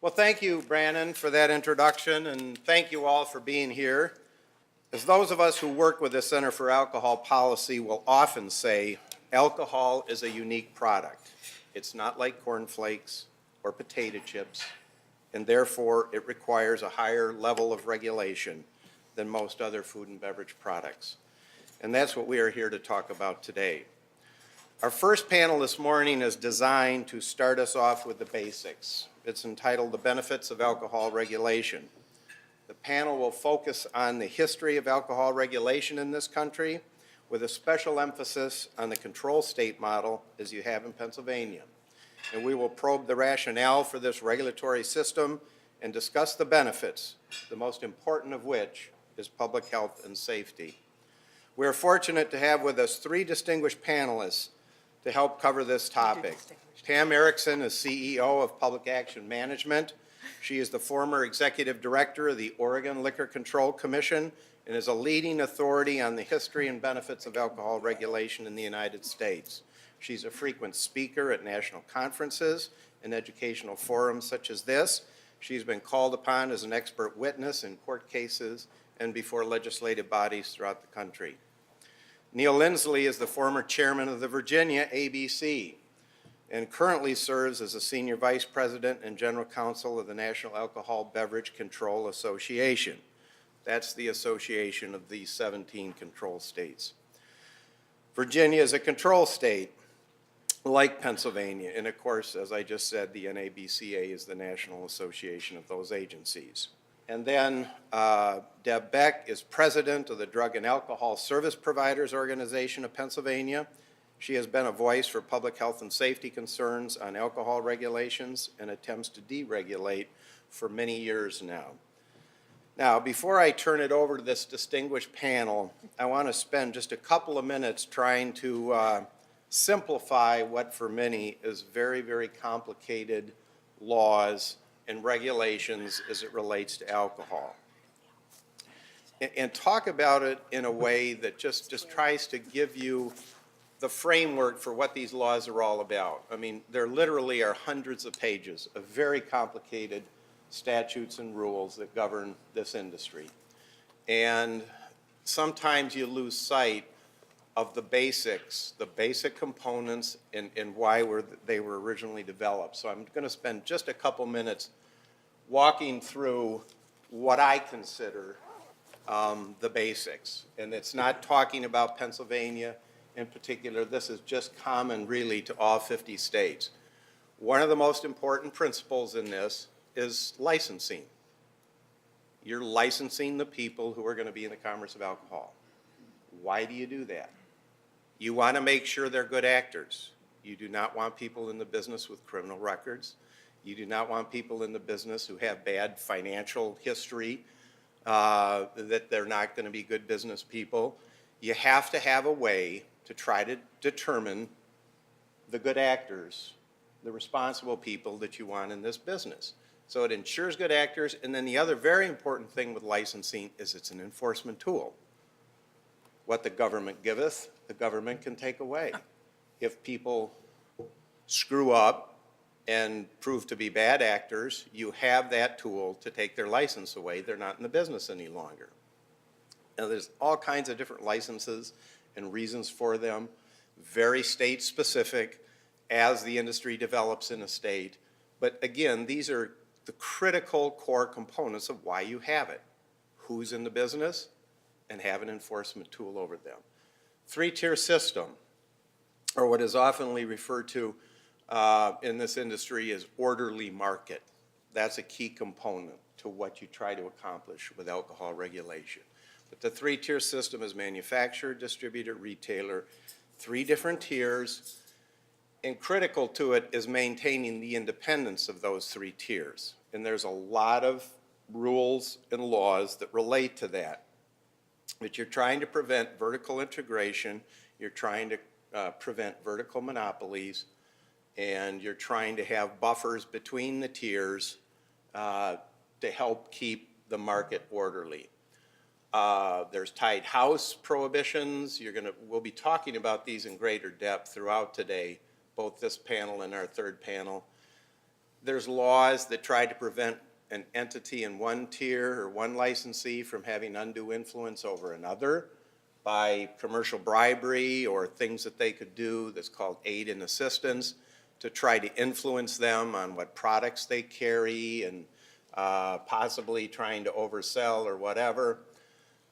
Well, thank you, Brannon, for that introduction, and thank you all for being here. As those of us who work with the Center for Alcohol Policy will often say, alcohol is a unique product. It's not like cornflakes or potato chips, and therefore it requires a higher level of regulation than most other food and beverage products. And that's what we are here to talk about today. Our first panel this morning is designed to start us off with the basics. It's entitled The Benefits of Alcohol Regulation. The panel will focus on the history of alcohol regulation in this country, with a special emphasis on the control state model, as you have in Pennsylvania. And we will probe the rationale for this regulatory system and discuss the benefits, the most important of which is public health and safety. We are fortunate to have with us three distinguished panelists to help cover this topic. Pam Erickson is CEO of Public Action Management. She is the former executive director of the Oregon Liquor Control Commission and is a leading authority on the history and benefits of alcohol regulation in the United States. She's a frequent speaker at national conferences and educational forums such as this. She's been called upon as an expert witness in court cases and before legislative bodies throughout the country. Neil Lindsley is the former chairman of the Virginia ABC and currently serves as a senior vice president and general counsel of the National Alcohol Beverage Control Association. That's the association of these 17 control states. Virginia is a control state like Pennsylvania, and of course, as I just said, the NABCA is the national association of those agencies. And then Deb Beck is president of the Drug and Alcohol Service Providers Organization of Pennsylvania. She has been a voice for public health and safety concerns on alcohol regulations and attempts to deregulate for many years now. Now, before I turn it over to this distinguished panel, I want to spend just a couple of minutes trying to simplify what for many is very, very complicated laws and regulations as it relates to alcohol. And talk about it in a way that just tries to give you the framework for what these laws are all about. I mean, there literally are hundreds of pages of very complicated statutes and rules that govern this industry. And sometimes you lose sight of the basics, the basic components and why they were originally developed. So I'm going to spend just a couple minutes walking through what I consider the basics. And it's not talking about Pennsylvania in particular. This is just common really to all 50 states. One of the most important principles in this is licensing. You're licensing the people who are going to be in the commerce of alcohol. Why do you do that? You want to make sure they're good actors. You do not want people in the business with criminal records. You do not want people in the business who have bad financial history, that they're not going to be good business people. You have to have a way to try to determine the good actors, the responsible people that you want in this business. So it ensures good actors, and then the other very important thing with licensing is it's an enforcement tool. What the government giveth, the government can take away. If people screw up and prove to be bad actors, you have that tool to take their license away. They're not in the business any longer. Now, there's all kinds of different licenses and reasons for them, very state specific as the industry develops in a state. But again, these are the critical core components of why you have it. Who's in the business and have an enforcement tool over them. Three-tier system, or what is oftenly referred to in this industry as orderly market. That's a key component to what you try to accomplish with alcohol regulation. But the three-tier system is manufacturer, distributor, retailer, three different tiers, and critical to it is maintaining the independence of those three tiers. And there's a lot of rules and laws that relate to that. But you're trying to prevent vertical integration, you're trying to prevent vertical monopolies, and you're trying to have buffers between the tiers to help keep the market orderly. There's tied house prohibitions. We'll be talking about these in greater depth throughout today, both this panel and our third panel. There's laws that try to prevent an entity in one tier or one licensee from having undue influence over another by commercial bribery or things that they could do that's called aid and assistance to try to influence them on what products they carry and possibly trying to oversell or whatever.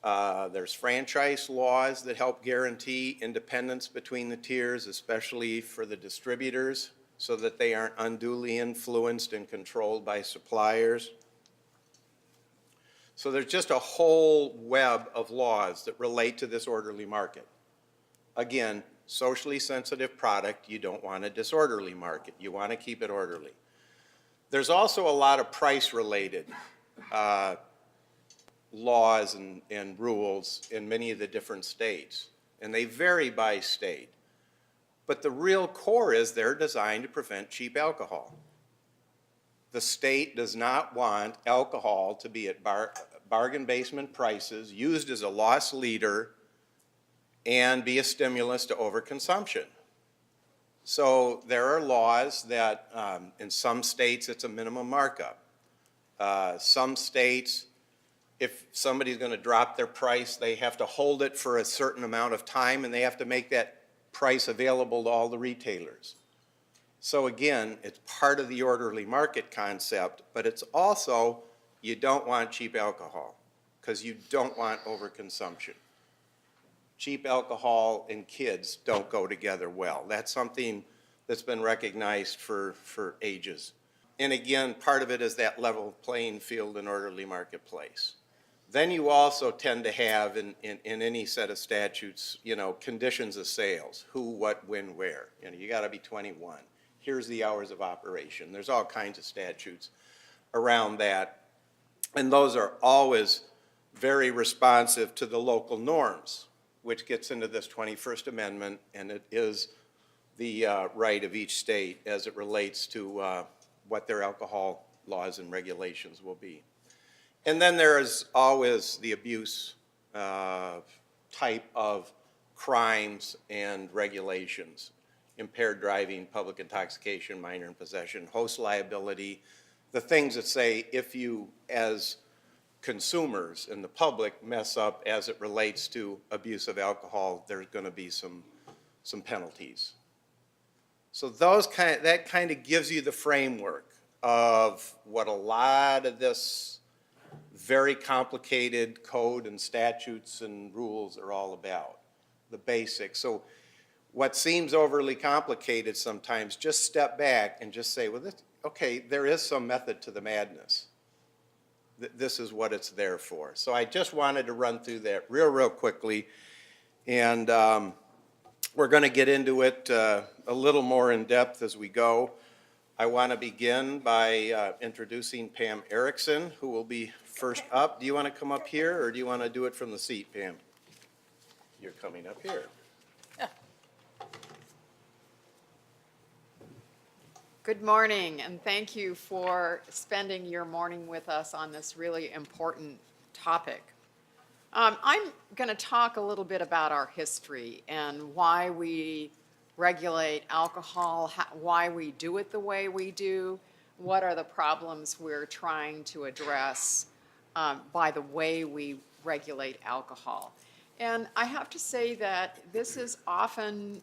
There's franchise laws that help guarantee independence between the tiers, especially for the distributors, so that they aren't unduly influenced and controlled by suppliers. So there's just a whole web of laws that relate to this orderly market. Again, socially sensitive product, you don't want a disorderly market. You want to keep it orderly. There's also a lot of price-related laws and rules in many of the different states, and they vary by state. But the real core is they're designed to prevent cheap alcohol. The state does not want alcohol to be at bargain basement prices, used as a loss leader, and be a stimulus to overconsumption. So there are laws that in some states it's a minimum markup. Some states, if somebody's going to drop their price, they have to hold it for a certain amount of time and they have to make that price available to all the retailers. So again, it's part of the orderly market concept, but it's also you don't want cheap alcohol because you don't want overconsumption. Cheap alcohol and kids don't go together well. That's something that's been recognized for ages. And again, part of it is that level playing field and orderly marketplace. Then you also tend to have in any set of statutes, you know, conditions of sales, who, what, when, where. You know, you gotta be 21. Here's the hours of operation. There's all kinds of statutes around that. And those are always very responsive to the local norms, which gets into this 21st Amendment, and it is the right of each state as it relates to what their alcohol laws and regulations will be. And then there is always the abuse type of crimes and regulations. Impaired driving, public intoxication, minor in possession, host liability, the things that say if you as consumers and the public mess up as it relates to abuse of alcohol, there's going to be some penalties. So that kind of gives you the framework of what a lot of this very complicated code and statutes and rules are all about, the basics. So what seems overly complicated sometimes, just step back and just say, well, okay, there is some method to the madness. This is what it's there for. So I just wanted to run through that real quickly, and we're going to get into it a little more in depth as we go. I want to begin by introducing Pam Erickson, who will be first up. Do you want to come up here, or do you want to do it from the seat, Pam? You're coming up here. Good morning, and thank you for spending your morning with us on this really important topic. I'm going to talk a little bit about our history and why we regulate alcohol, why we do it the way we do, what are the problems we're trying to address by the way we regulate alcohol. And I have to say that this is often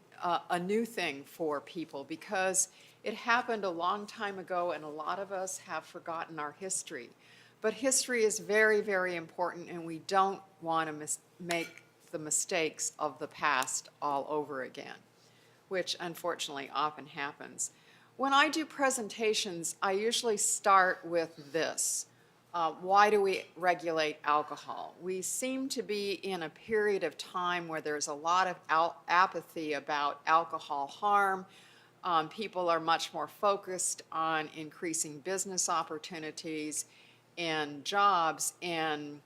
a new thing for people because it happened a long time ago and a lot of us have forgotten our history. But history is very, very important, and we don't want to make the mistakes of the past all over again, which unfortunately often happens. When I do presentations, I usually start with this. Why do we regulate alcohol? We seem to be in a period of time where there's a lot of apathy about alcohol harm. People are much more focused on increasing business opportunities and jobs and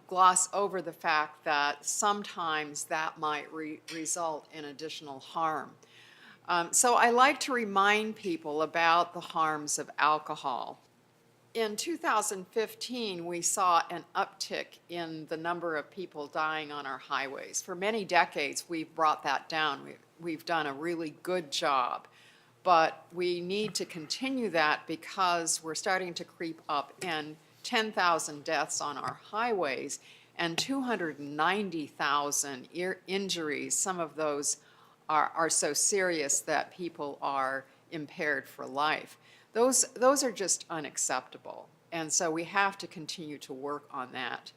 gloss over the fact that sometimes that might result in additional harm. So I like to remind people about the harms of alcohol. In 2015, we saw an uptick in the number of people dying on our highways. For many decades, we've brought that down. We've done a really good job but we need to continue that because we're starting to creep up in 10,000 deaths on our highways and 290,000 injuries. Some of those are so serious that people are impaired for life. Those are just unacceptable. And so we have to continue to work on that.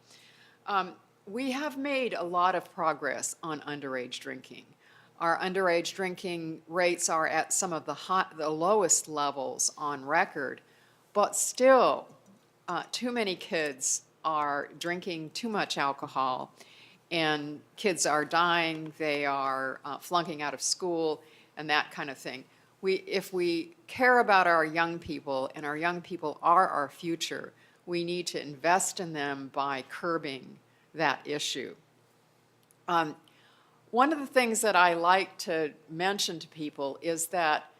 We have made a lot of progress on underage drinking. Our underage drinking rates are at some of the lowest levels on record, but still too many kids are drinking too much alcohol, and kids are dying, they are flunking out of school, and that kind of thing. If we care about our young people, and our young people are our future, we need to invest in them by curbing that issue. One of the things that I like to mention to people is that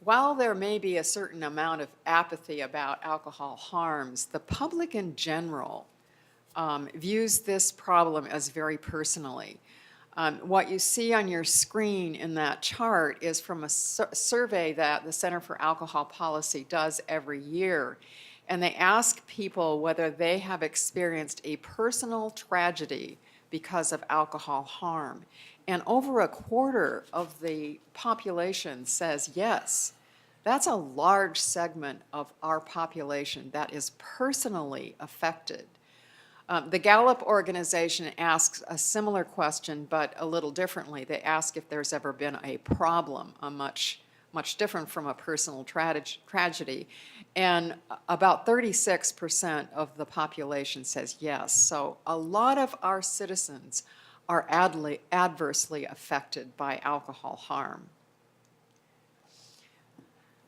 while there may be a certain amount of apathy about alcohol harms, the public in general views this problem as very personally. What you see on your screen in that chart is from a survey that the Center for Alcohol Policy does every year. And they ask people whether they have experienced a personal tragedy because of alcohol harm. And over a quarter of the population says yes. That's a large segment of our population that is personally affected. The Gallup organization asks a similar question, but a little differently. They ask if there's ever been a problem, a much different from a personal tragedy. And about 36% of the population says yes. So a lot of our citizens are adversely affected by alcohol harm.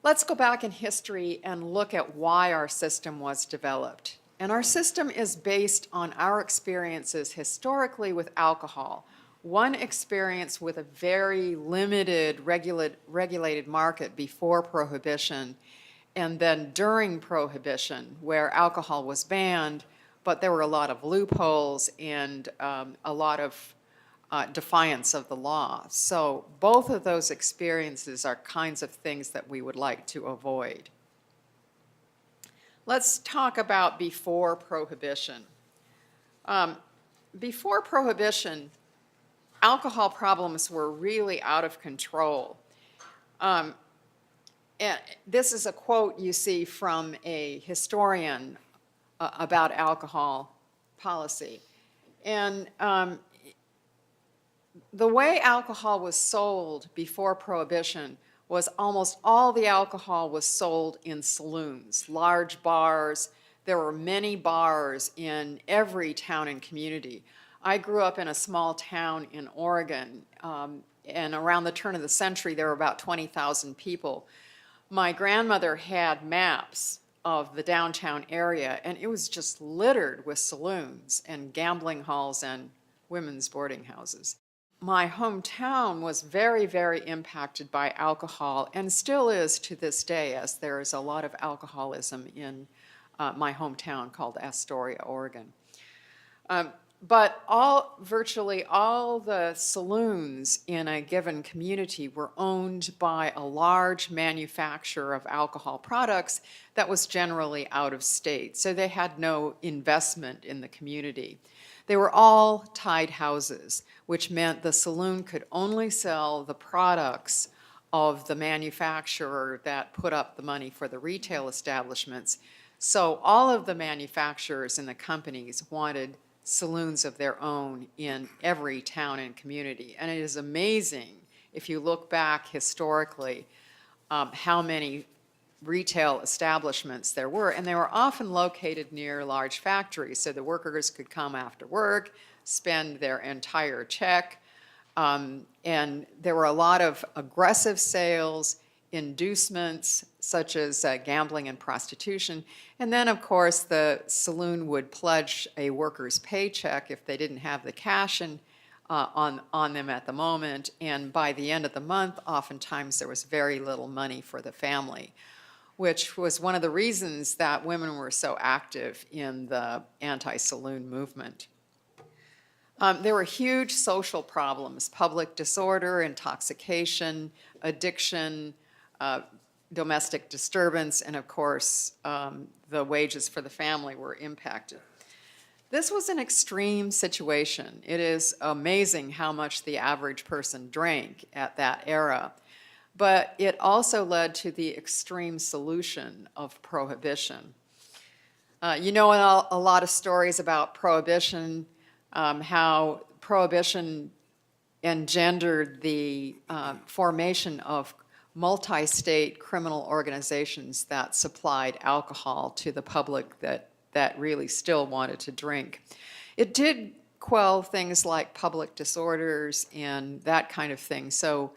Let's go back in history and look at why our system was developed. And our system is based on our experiences historically with alcohol. One experience with a very limited regulated market before Prohibition, and then during Prohibition, where alcohol was banned, but there were a lot of loopholes and a lot of defiance of the law. So both of those experiences are kinds of things that we would like to avoid. Let's talk about before Prohibition. Before Prohibition, alcohol problems were really out of control. And this is a quote you see from a historian about alcohol policy. And the way alcohol was sold before Prohibition was almost all the alcohol was sold in saloons, large bars. There were many bars in every town and community. I grew up in a small town in Oregon, and around the turn of the century, there were about 20,000 people. My grandmother had maps of the downtown area, and it was just littered with saloons and gambling halls and women's boarding houses. My hometown was very, very impacted by alcohol, and still is to this day, as there is a lot of alcoholism in my hometown called Astoria, Oregon. But virtually all the saloons in a given community were owned by a large manufacturer of alcohol products that was generally out of state, so they had no investment in the community. They were all tied houses, which meant the saloon could only sell the products of the manufacturer that put up the money for the retail establishments. So all of the manufacturers and the companies wanted saloons of their own in every town and community. And it is amazing, if you look back historically, how many retail establishments there were, and they were often located near large factories, so the workers could come after work, spend their entire check, and there were a lot of aggressive sales, inducements, such as gambling and prostitution, and then, of course, the saloon would pledge a worker's paycheck if they didn't have the cash on them at the moment, and by the end of the month, oftentimes there was very little money for the family, which was one of the reasons that women were so active in the anti-saloon movement. There were huge social problems: public disorder, intoxication, addiction, domestic disturbance, and of course, the wages for the family were impacted. This was an extreme situation. It is amazing how much the average person drank at that era, but it also led to the extreme solution of prohibition. You know a lot of stories about prohibition, how prohibition engendered the formation of multi-state criminal organizations that supplied alcohol to the public that really still wanted to drink. It did quell things like public disorders and that kind of thing, so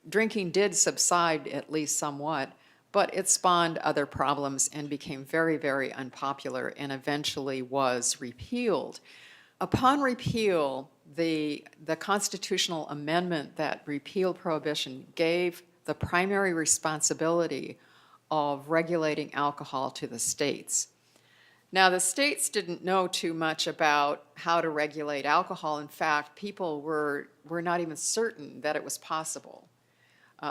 drinking did subside at least somewhat, but it spawned other problems and became very, very unpopular and eventually was repealed. Upon repeal, the constitutional amendment that repealed prohibition gave the primary responsibility of regulating alcohol to the states. Now, the states didn't know too much about how to regulate alcohol. In fact, people were not even certain that it was possible.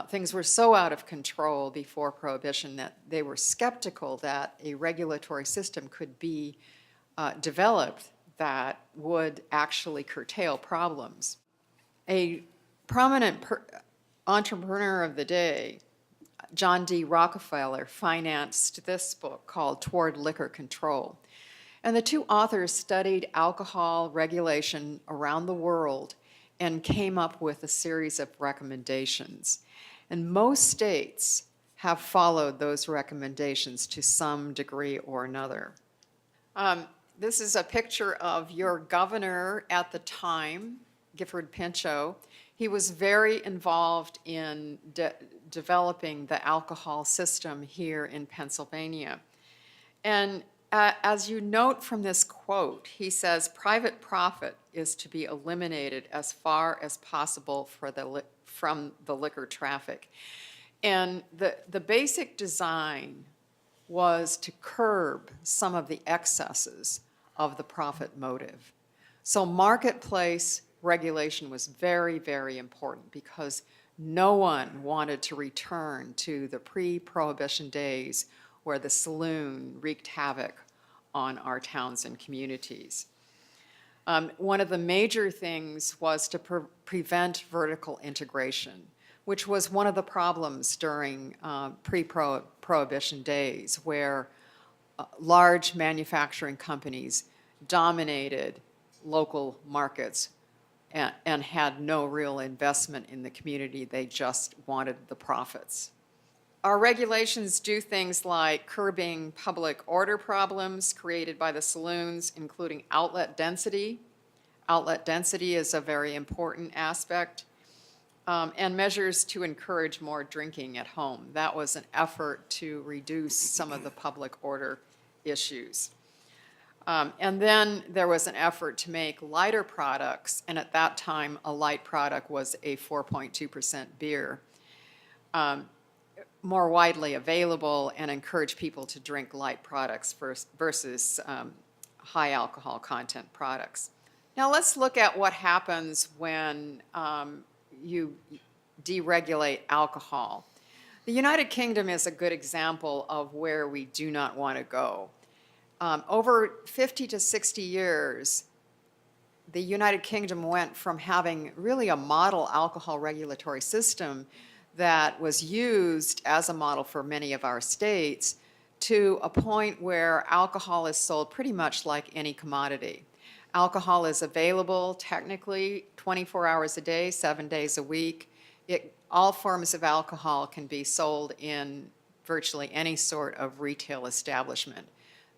Things were so out of control before prohibition that they were skeptical that a regulatory system could be developed that would actually curtail problems. A prominent entrepreneur of the day, John D. Rockefeller, financed this book called Toward Liquor Control. And the two authors studied alcohol regulation around the world and came up with a series of recommendations. And most states have followed those recommendations to some degree or another. This is a picture of your governor at the time, Gifford Pinchot. He was very involved in developing the alcohol system here in Pennsylvania. And as you note from this quote, he says, private profit is to be eliminated as far as possible from the liquor traffic. And the basic design was to curb some of the excesses of the profit motive. So marketplace regulation was very, very important because no one wanted to return to the pre-prohibition days where the saloon wreaked havoc on our towns and communities. One of the major things was to prevent vertical integration, which was one of the problems during pre-prohibition days, where large manufacturing companies dominated local markets and had no real investment in the community. They just wanted the profits. Our regulations do things like curbing public order problems created by the saloons, including outlet density. Outlet density is a very important aspect, and measures to encourage more drinking at home. That was an effort to reduce some of the public order issues. And then there was an effort to make lighter products, and at that time, a light product was a 4.2% beer, more widely available, and encourage people to drink light products versus high alcohol content products. Now let's look at what happens when you deregulate alcohol. The United Kingdom is a good example of where we do not want to go. Over 50 to 60 years, the United Kingdom went from having really a model alcohol regulatory system that was used as a model for many of our states to a point where alcohol is sold pretty much like any commodity. Alcohol is available technically 24 hours a day, 7 days a week. All forms of alcohol can be sold in virtually any sort of retail establishment.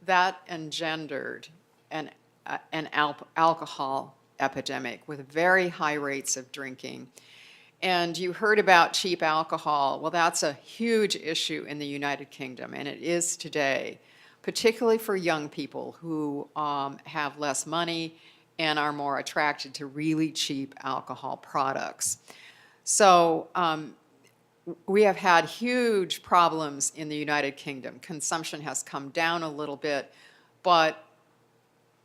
That engendered an alcohol epidemic with very high rates of drinking. And you heard about cheap alcohol. Well, that's a huge issue in the United Kingdom, and it is today, particularly for young people who have less money and are more attracted to really cheap alcohol products. So we have had huge problems in the United Kingdom. Consumption has come down a little bit, but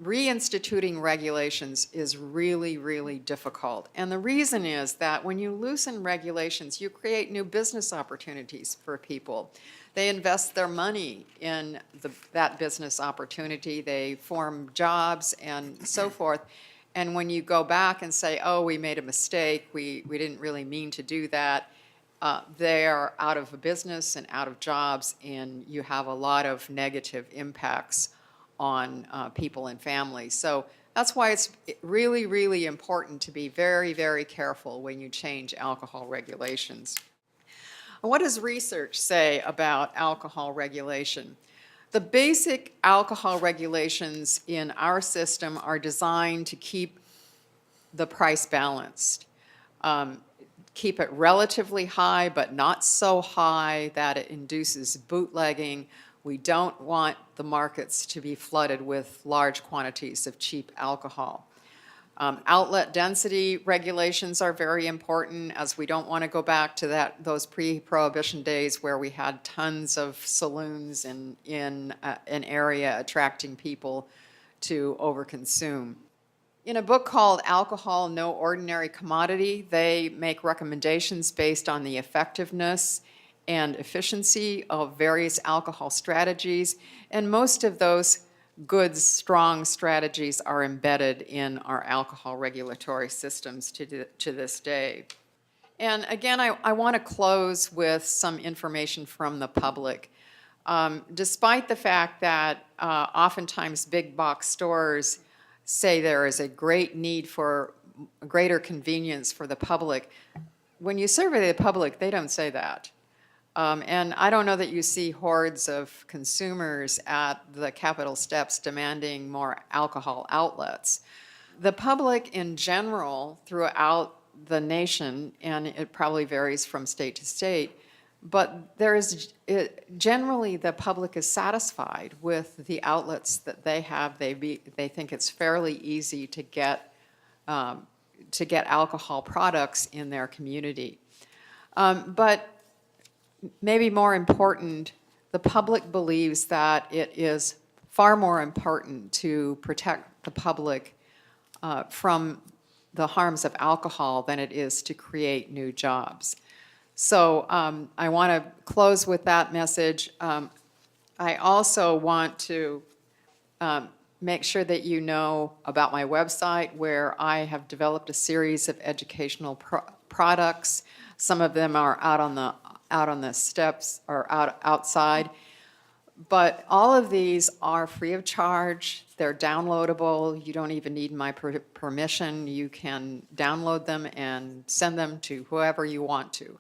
reinstituting regulations is really, really difficult. And the reason is that when you loosen regulations, you create new business opportunities for people. They invest their money in that business opportunity. They form jobs and so forth. And when you go back and say, oh, we made a mistake, we didn't really mean to do that, they are out of a business and out of jobs, and you have a lot of negative impacts on people and families. So that's why it's really, really important to be very, very careful when you change alcohol regulations. What does research say about alcohol regulation? The basic alcohol regulations in our system are designed to keep the price balanced. Keep it relatively high, but not so high that it induces bootlegging. We don't want the markets to be flooded with large quantities of cheap alcohol. Outlet density regulations are very important, as we don't want to go back to those pre-prohibition days where we had tons of saloons in an area attracting people to overconsume. In a book called Alcohol, No Ordinary Commodity, they make recommendations based on the effectiveness and efficiency of various alcohol strategies, and most of those good, strong strategies are embedded in our alcohol regulatory systems to this day. And again, I want to close with some information from the public. Despite the fact that oftentimes big box stores say there is a great need for greater convenience for the public, when you survey the public, they don't say that. And I don't know that you see hordes of consumers at the Capitol steps demanding more alcohol outlets. The public in general throughout the nation, and it probably varies from state to state, but generally the public is satisfied with the outlets that they have. They think it's fairly easy to get alcohol products in their community. But maybe more important, the public believes that it is far more important to protect the public from the harms of alcohol than it is to create new jobs. So I want to close with that message. I also want to make sure that you know about my website, where I have developed a series of educational products. Some of them are out on the steps or outside. But all of these are free of charge. They're downloadable. You don't even need my permission. You can download them and send them to whoever you want to.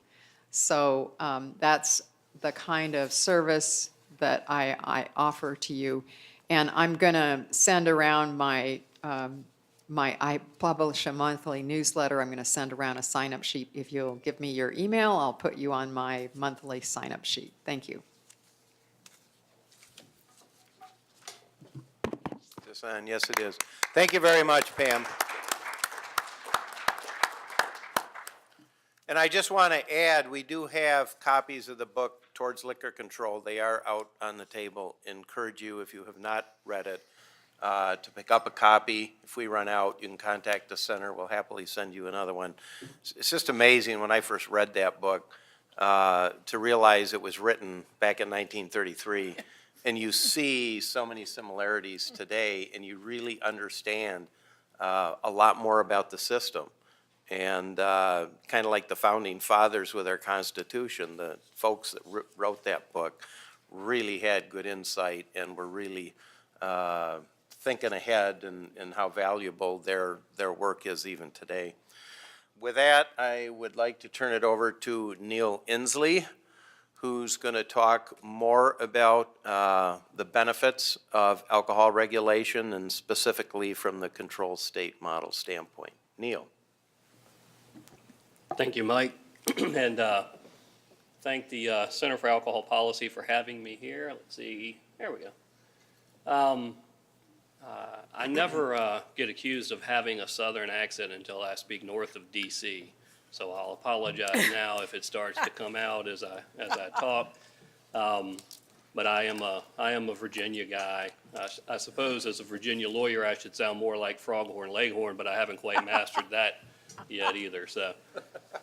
So that's the kind of service that I offer to you. And I'm going to send around I publish a monthly newsletter. I'm going to send around a sign-up sheet. If you'll give me your email, I'll put you on my monthly sign-up sheet. Thank you. Yes, it is. Thank you very much, Pam. And I just want to add, we do have copies of the book Towards Liquor Control. They are out on the table. Encourage you, if you have not read it, to pick up a copy. If we run out, you can contact the center. We'll happily send you another one. It's just amazing when I first read that book to realize it was written back in 1933. And you see so many similarities today, and you really understand a lot more about the system. And kind of like the founding fathers with our Constitution, the folks that wrote that book really had good insight and were really thinking ahead and how valuable their work is even today. With that, I would like to turn it over to Neil Inslee, who's going to talk more about the benefits of alcohol regulation and specifically from the control state model standpoint. Neil. Thank you, Mike, and thank the Center for Alcohol Policy for having me here. Let's see, there we go. I never get accused of having a Southern accent until I speak north of D.C., so I'll apologize now if it starts to come out as I talk. But I am a Virginia guy. I suppose as a Virginia lawyer, I should sound more like Froghorn Leghorn, but I haven't quite mastered that yet either, so.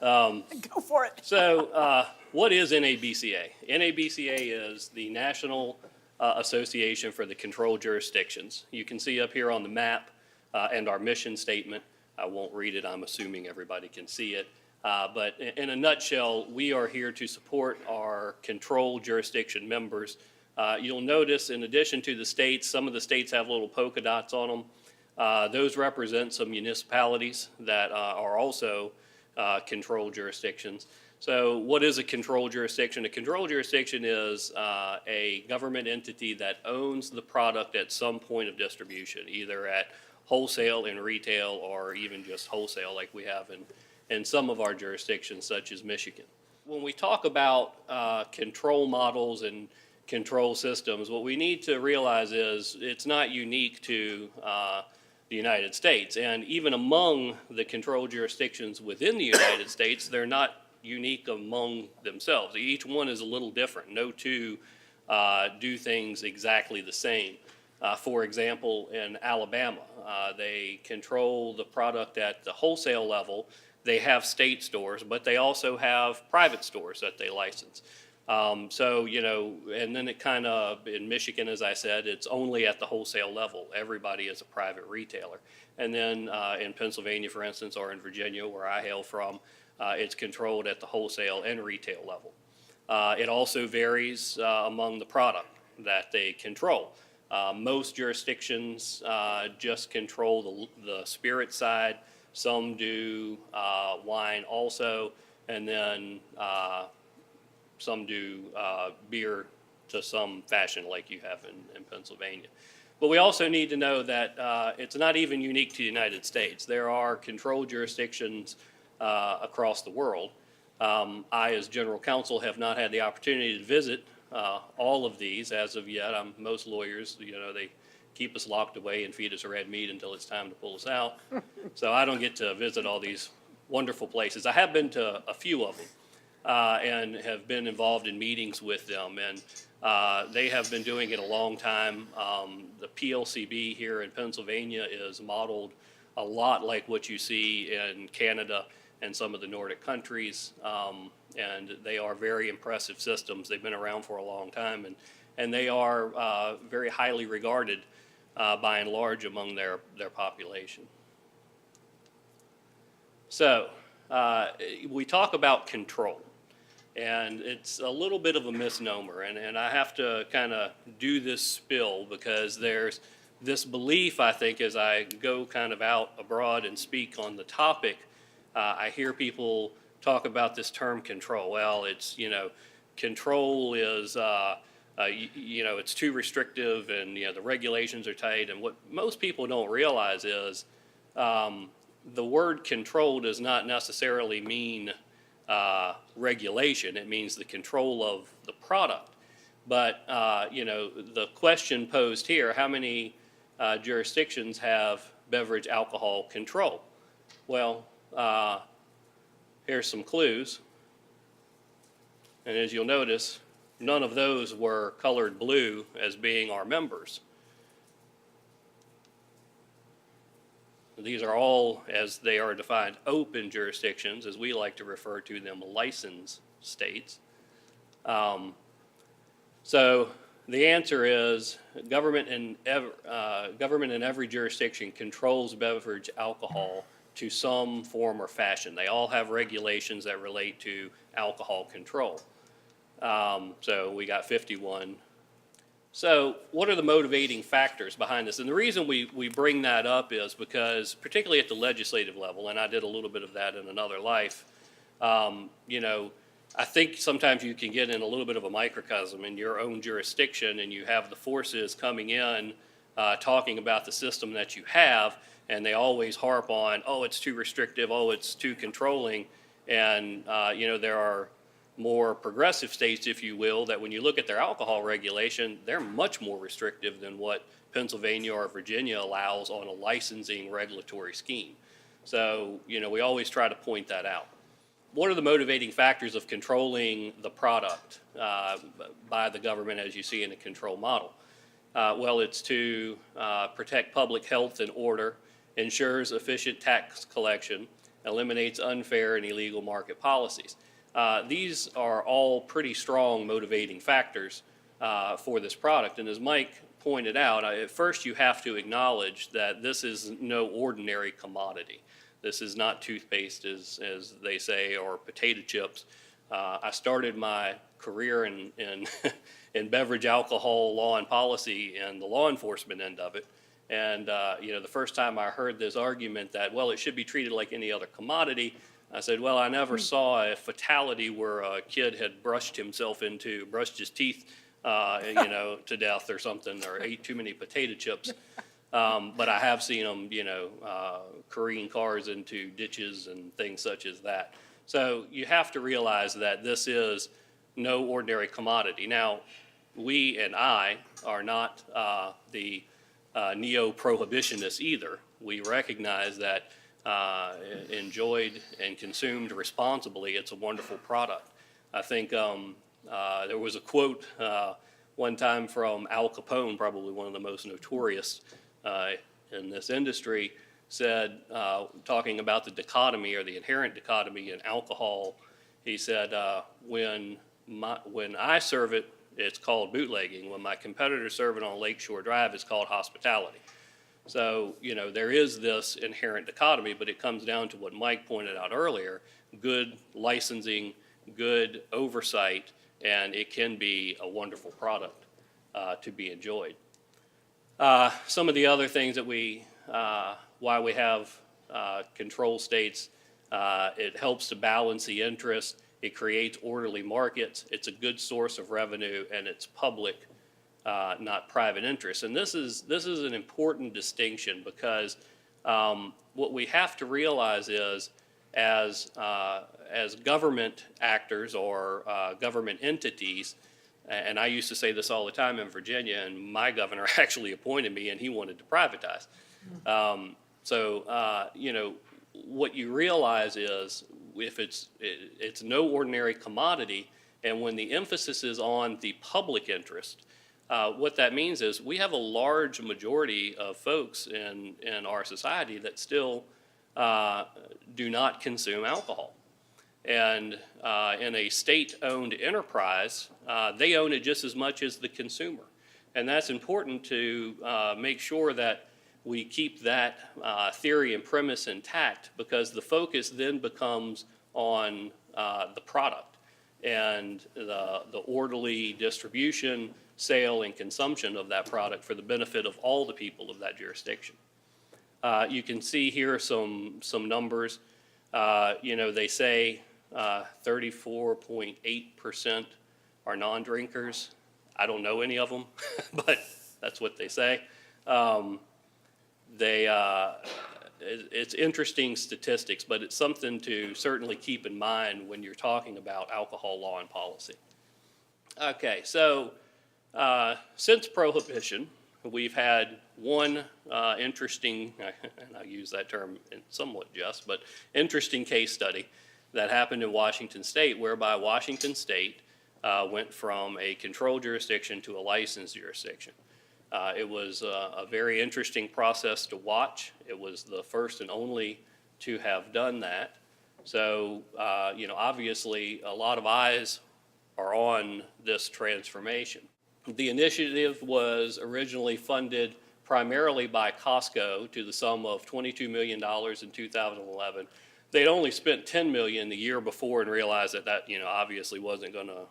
Go for it. So, what is NABCA? NABCA is the National Association for the Controlled Jurisdictions. You can see up here on the map and our mission statement. I won't read it, I'm assuming everybody can see it. But in a nutshell, we are here to support our controlled jurisdiction members. You'll notice, in addition to the states, some of the states have little polka dots on them. Those represent some municipalities that are also controlled jurisdictions. So what is a controlled jurisdiction? A controlled jurisdiction is a government entity that owns the product at some point of distribution, either at wholesale and retail or even just wholesale like we have in some of our jurisdictions such as Michigan. When we talk about control models and control systems, what we need to realize is it's not unique to the United States. And even among the control jurisdictions within the United States, they're not unique among themselves. Each one is a little different. No two do things exactly the same. For example, in Alabama, they control the product at the wholesale level. They have state stores, but they also have private stores that they license. So, you know, and then it kind of, in Michigan, as I said, it's only at the wholesale level. Everybody is a private retailer. And then in Pennsylvania, for instance, or in Virginia, where I hail from, it's controlled at the wholesale and retail level. It also varies among the product that they control. Most jurisdictions just control the spirit side. Some do wine also, and then some do beer to some fashion like you have in Pennsylvania. But we also need to know that it's not even unique to the United States. There are controlled jurisdictions across the world. I, as general counsel, have not had the opportunity to visit all of these as of yet. Most lawyers, you know, they keep us locked away and feed us red meat until it's time to pull us out. So I don't get to visit all these wonderful places. I have been to a few of them and have been involved in meetings with them. And they have been doing it a long time. The PLCB here in Pennsylvania is modeled a lot like what you see in Canada and some of the Nordic countries. And they are very impressive systems. They've been around for a long time, and they are very highly regarded by and large among their population. So we talk about control, and it's a little bit of a misnomer, and I have to kind of do this spill because there's this belief, I think, as I go kind of out abroad and speak on the topic, I hear people talk about this term control. Well, it's, you know, control is, you know, it's too restrictive and, you know, the regulations are tight. And what most people don't realize is the word control does not necessarily mean regulation. It means the control of the product. But, you know, the question posed here, how many jurisdictions have beverage alcohol control? Well, here's some clues. And as you'll notice, none of those were colored blue as being our members. These are all, as they are defined, open jurisdictions, as we like to refer to them, licensed states. So the answer is government in every jurisdiction controls beverage alcohol to some form or fashion. They all have regulations that relate to alcohol control. So we got 51. So what are the motivating factors behind this? And the reason we bring that up is because, particularly at the legislative level, and I did a little bit of that in another life, you know, I think sometimes you can get in a little bit of a microcosm in your own jurisdiction, and you have the forces coming in talking about the system that you have, and they always harp on, oh, it's too restrictive, oh, it's too controlling. And, you know, there are more progressive states, if you will, that when you look at their alcohol regulation, they're much more restrictive than what Pennsylvania or Virginia allows on a licensing regulatory scheme. So, you know, we always try to point that out. What are the motivating factors of controlling the product by the government as you see in a control model? Well, it's to protect public health and order, ensures efficient tax collection, eliminates unfair and illegal market policies. These are all pretty strong motivating factors for this product. And as Mike pointed out, at first you have to acknowledge that this is no ordinary commodity. This is not toothpaste, as they say, or potato chips. I started my career in in beverage alcohol law and policy and the law enforcement end of it. And the first time I heard this argument that, well, it should be treated like any other commodity, I said, well, I never saw a fatality where a kid had brushed his teeth, to death or something, or ate too many potato chips. But I have seen them, careen cars into ditches and things such as that. So you have to realize that this is no ordinary commodity. Now, we and I are not the neo-prohibitionists either. We recognize that enjoyed and consumed responsibly, it's a wonderful product. I think there was a quote one time from Al Capone, probably one of the most notorious in this industry, said, talking about the dichotomy or the inherent dichotomy in alcohol, he said, when I serve it, it's called bootlegging. When my competitors serve it on Lakeshore Drive, it's called hospitality. So, there is this inherent dichotomy, but it comes down to what Mike pointed out earlier, good licensing, good oversight, and it can be a wonderful product to be enjoyed. Some of the other things that why we have control states, it helps to balance the interest. It creates orderly markets. It's a good source of revenue, and it's public, not private interest. And this is an important distinction because what we have to realize is, as government actors or government entities, and I used to say this all the time in Virginia, and my governor actually appointed me, and he wanted to privatize. What you realize is, if it's no ordinary commodity, and when the emphasis is on the public interest, what that means is we have a large majority of folks in our society that still do not consume alcohol. And in a state-owned enterprise, they own it just as much as the consumer. And that's important to make sure that we keep that theory and premise intact, because the focus then becomes on the product and the orderly distribution, sale, and consumption of that product for the benefit of all the people of that jurisdiction. You can see here some numbers. They say 34.8% are non-drinkers. I don't know any of them, but that's what they say. It's interesting statistics, but it's something to certainly keep in mind when you're talking about alcohol law and policy. Okay, so since Prohibition, we've had one interesting, and I use that term in somewhat just, but interesting case study that happened in Washington State, whereby Washington State went from a controlled jurisdiction to a licensed jurisdiction. It was a very interesting process to watch. It was the first and only to have done that. So, obviously a lot of eyes are on this transformation. The initiative was originally funded primarily by Costco to the sum of $22 million in 2011. They'd only spent $10 million the year before and realized that obviously wasn't going to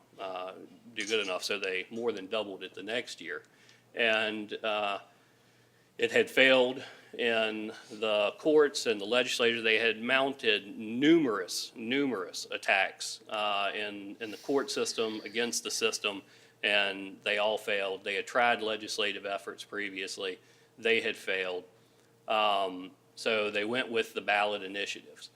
do good enough, so they more than doubled it the next year. And it had failed in the courts and the legislature. They had mounted numerous attacks in the court system, against the system, and they all failed. They had tried legislative efforts previously. They had failed. So they went with the ballot initiatives.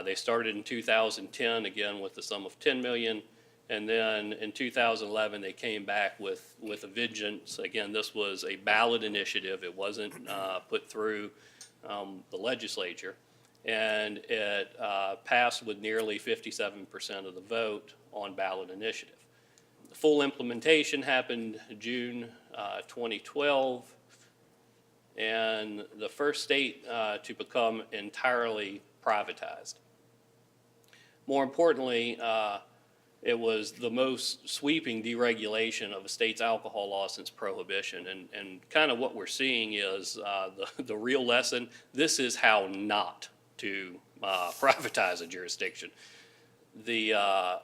They started in 2010, again, with the sum of $10 million. And then in 2011, they came back with a vengeance. Again, this was a ballot initiative. It wasn't put through the legislature. And it passed with nearly 57% of the vote on ballot initiative. Full implementation happened June 2012, and the first state to become entirely privatized. More importantly, it was the most sweeping deregulation of a state's alcohol law since prohibition. And kind of what we're seeing is the real lesson. This is how not to privatize a jurisdiction. The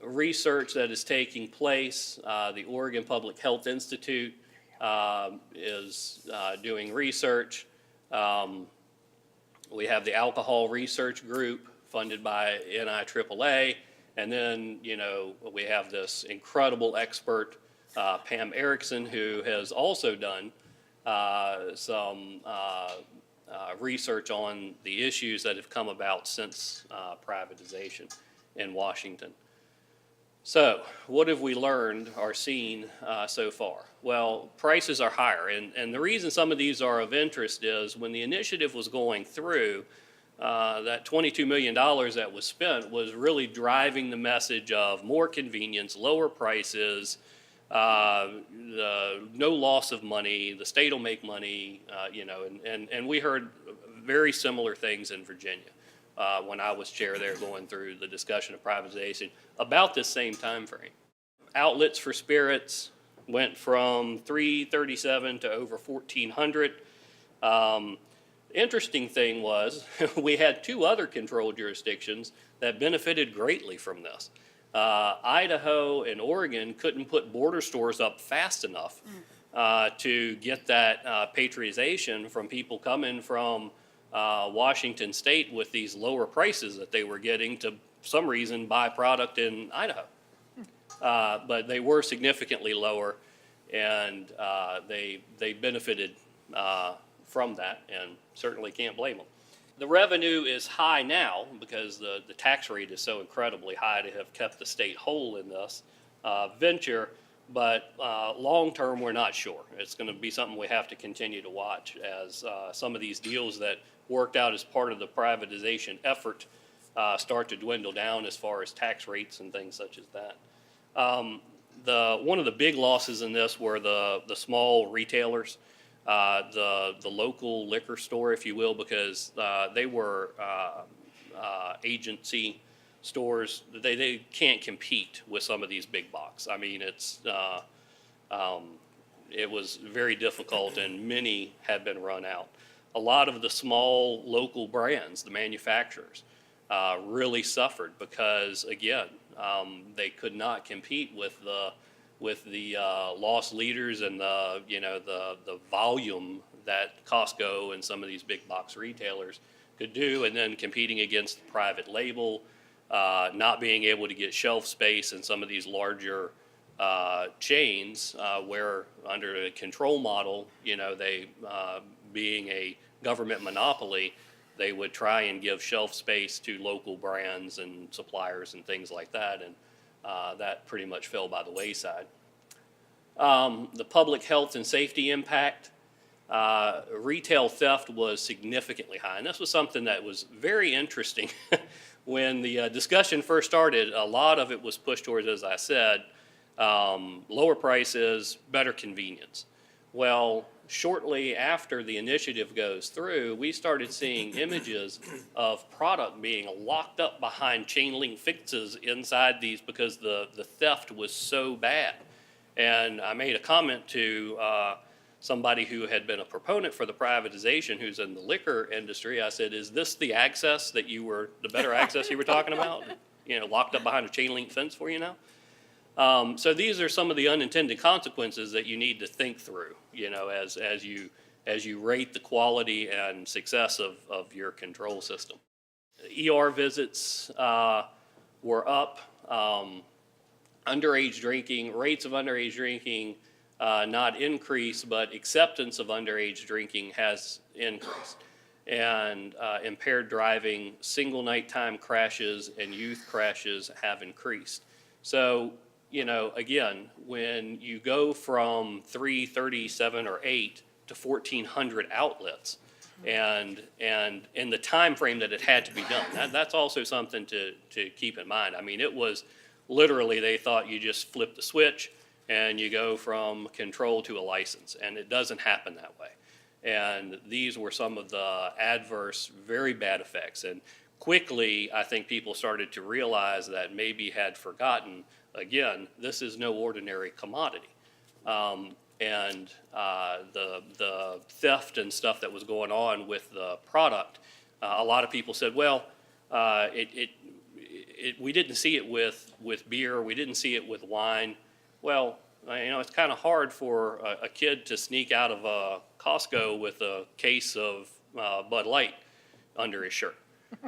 research that is taking place, the Oregon Public Health Institute is doing research. We have the Alcohol Research Group funded by NIAAA. And then, you know, we have this incredible expert, Pam Erickson, who has also done some research on the issues that have come about since privatization in Washington. So what have we learned or seen so far? Well, prices are higher. And the reason some of these are of interest is when the initiative was going through, that $22 million that was spent was really driving the message of more convenience, lower prices, no loss of money, the state will make money, you know, and we heard very similar things in Virginia when I was chair there going through the discussion of privatization about this same time frame. Outlets for spirits went from 337 to over 1,400. Interesting thing was we had two other control jurisdictions that benefited greatly from this. Idaho and Oregon couldn't put border stores up fast enough to get that patronization from people coming from Washington State with these lower prices that they were getting to some reason buy product in Idaho. But they were significantly lower, and they benefited from that, and certainly can't blame them. The revenue is high now because the tax rate is so incredibly high to have kept the state whole in this venture, but long-term we're not sure. It's going to be something we have to continue to watch as some of these deals that worked out as part of the privatization effort start to dwindle down as far as tax rates and things such as that. One of the big losses in this were the small retailers. The local liquor store, if you will, because they were agency stores. They can't compete with some of these big box. I mean, it was very difficult, and many have been run out. A lot of the small local brands, the manufacturers, really suffered because, again, they could not compete with the loss leaders and the volume that Costco and some of these big box retailers could do, and then competing against private label, not being able to get shelf space in some of these larger chains where under a control model, they being a government monopoly, they would try and give shelf space to local brands and suppliers and things like that, and that pretty much fell by the wayside. The public health and safety impact, retail theft was significantly high, and this was something that was very interesting. When the discussion first started, a lot of it was pushed towards, as I said, lower prices, better convenience. Well, shortly after the initiative goes through, we started seeing images of product being locked up behind chain link fences inside these because the theft was so bad. And I made a comment to somebody who had been a proponent for the privatization, who's in the liquor industry. I said, is this the access that the better access you were talking about? Locked up behind a chain link fence for you now? So these are some of the unintended consequences that you need to think through, as you rate the quality and success of your control system. ER visits were up. Underage drinking, rates of underage drinking not increased, but acceptance of underage drinking has increased. And impaired driving, single nighttime crashes, and youth crashes have increased. So, again, when you go from 337 or 8 to 1,400 outlets, and in the time frame that it had to be done, that's also something to keep in mind. I mean, it was literally they thought you just flip the switch and you go from control to a license, and it doesn't happen that way. And these were some of the adverse, very bad effects. And quickly, I think people started to realize that maybe had forgotten, again, this is no ordinary commodity. And the theft and stuff that was going on with the product, a lot of people said, well, we didn't see it with beer, we didn't see it with wine. Well, it's kind of hard for a kid to sneak out of a Costco with a case of Bud Light under his shirt.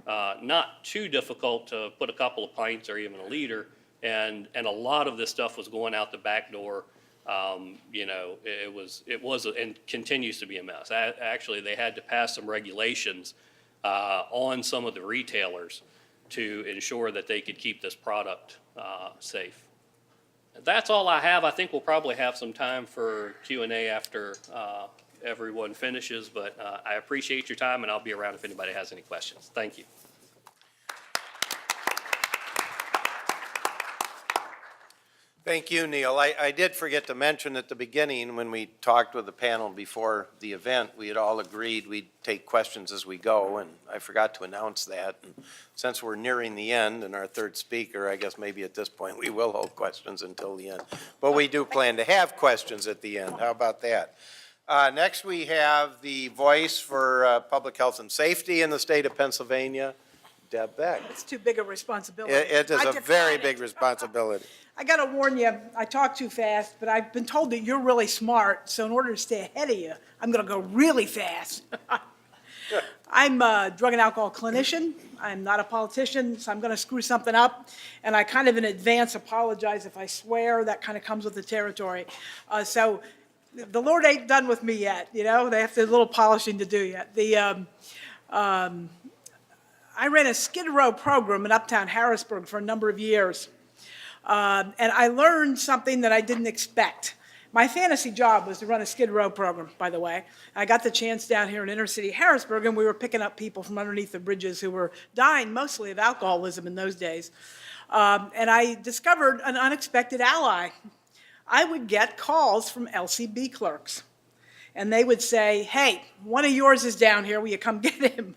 Not too difficult to put a couple of pints or even a liter, and a lot of this stuff was going out the back door. It was and continues to be a mess. Actually, they had to pass some regulations on some of the retailers to ensure that they could keep this product safe. That's all I have. I think we'll probably have some time for Q&A after everyone finishes, but I appreciate your time, and I'll be around if anybody has any questions. Thank you. Thank you, Neil. I did forget to mention at the beginning when we talked with the panel before the event, we had all agreed we'd take questions as we go, and I forgot to announce that. And since we're nearing the end and our third speaker, I guess maybe at this point we will hold questions until the end. But we do plan to have questions at the end. How about that? Next we have the voice for public health and safety in the state of Pennsylvania, Deb Beck. It's too big a responsibility. It is I a very decline big it. responsibility. I got to warn you, I talk too fast, but I've been told that you're really smart, so in order to stay ahead of you, I'm going to go really fast. I'm a drug and alcohol clinician. I'm not a politician, so I'm going to screw something up, and I kind of in advance apologize if I swear. That kind of comes with the territory. So the Lord ain't done with me yet, They have a little polishing to do yet. I ran a Skid Row program in Uptown Harrisburg for a number of years. And I learned something that I didn't expect. My fantasy job was to run a Skid Row program, by the way. I got the chance down here in inner city Harrisburg, and we were picking up people from underneath the bridges who were dying mostly of alcoholism in those days. And I discovered an unexpected ally. I would get calls from LCB clerks. And they would say, hey, one of yours is down here, will you come get him?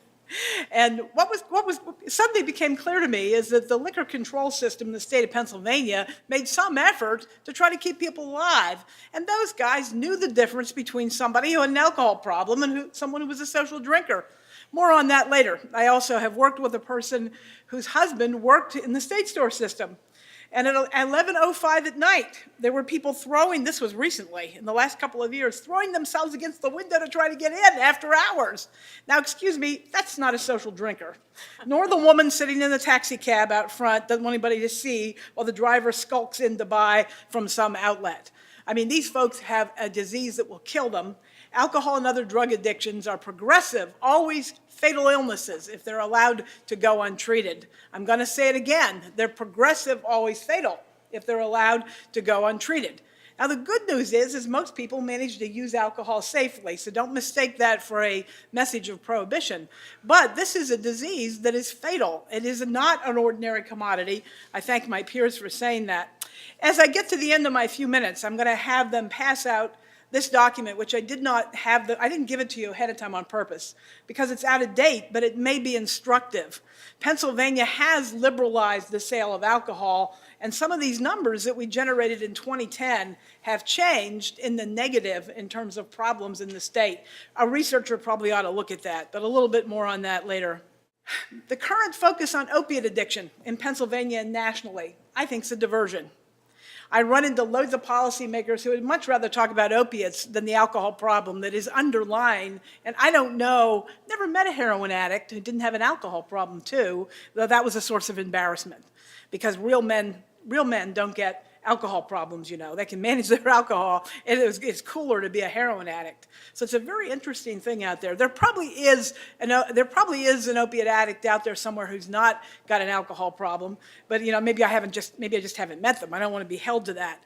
And what was suddenly became clear to me is that the liquor control system in the state of Pennsylvania made some effort to try to keep people alive. And those guys knew the difference between somebody who had an alcohol problem and someone who was a social drinker. More on that later. I also have worked with a person whose husband worked in the state store system. And at 11:05 at night, there were people throwing, this was recently, in the last couple of years, throwing themselves against the window to try to get in after hours. Now, excuse me, that's not a social drinker. Nor the woman sitting in the taxi cab out front, doesn't want anybody to see, while the driver skulks in to buy from some outlet. I mean, these folks have a disease that will kill them. Alcohol and other drug addictions are progressive, always fatal illnesses if they're allowed to go untreated. I'm going to say it again. They're progressive, always fatal if they're allowed to go untreated. Now, the good news is most people manage to use alcohol safely, so don't mistake that for a message of prohibition. But this is a disease that is fatal. It is not an ordinary commodity. I thank my peers for saying that. As I get to the end of my few minutes, I'm going to have them pass out this document, which I did not have, I didn't give it to you ahead of time on purpose because it's out of date, but it may be instructive. Pennsylvania has liberalized the sale of alcohol, and some of these numbers that we generated in 2010 have changed in the negative in terms of problems in the state. A researcher probably ought to look at that, but a little bit more on that later. The current focus on opiate addiction in Pennsylvania and nationally, I think, is a diversion. I run into loads of policymakers who would much rather talk about opiates than the alcohol problem that is underlying. And I don't know, never met a heroin addict who didn't have an alcohol problem too, though that was a source of embarrassment because real men don't get alcohol problems, They can manage their alcohol, and it's cooler to be a heroin addict. So it's a very interesting thing out there. There probably is an opiate addict out there somewhere who's not got an alcohol problem, but maybe I just haven't met them. I don't want to be held to that.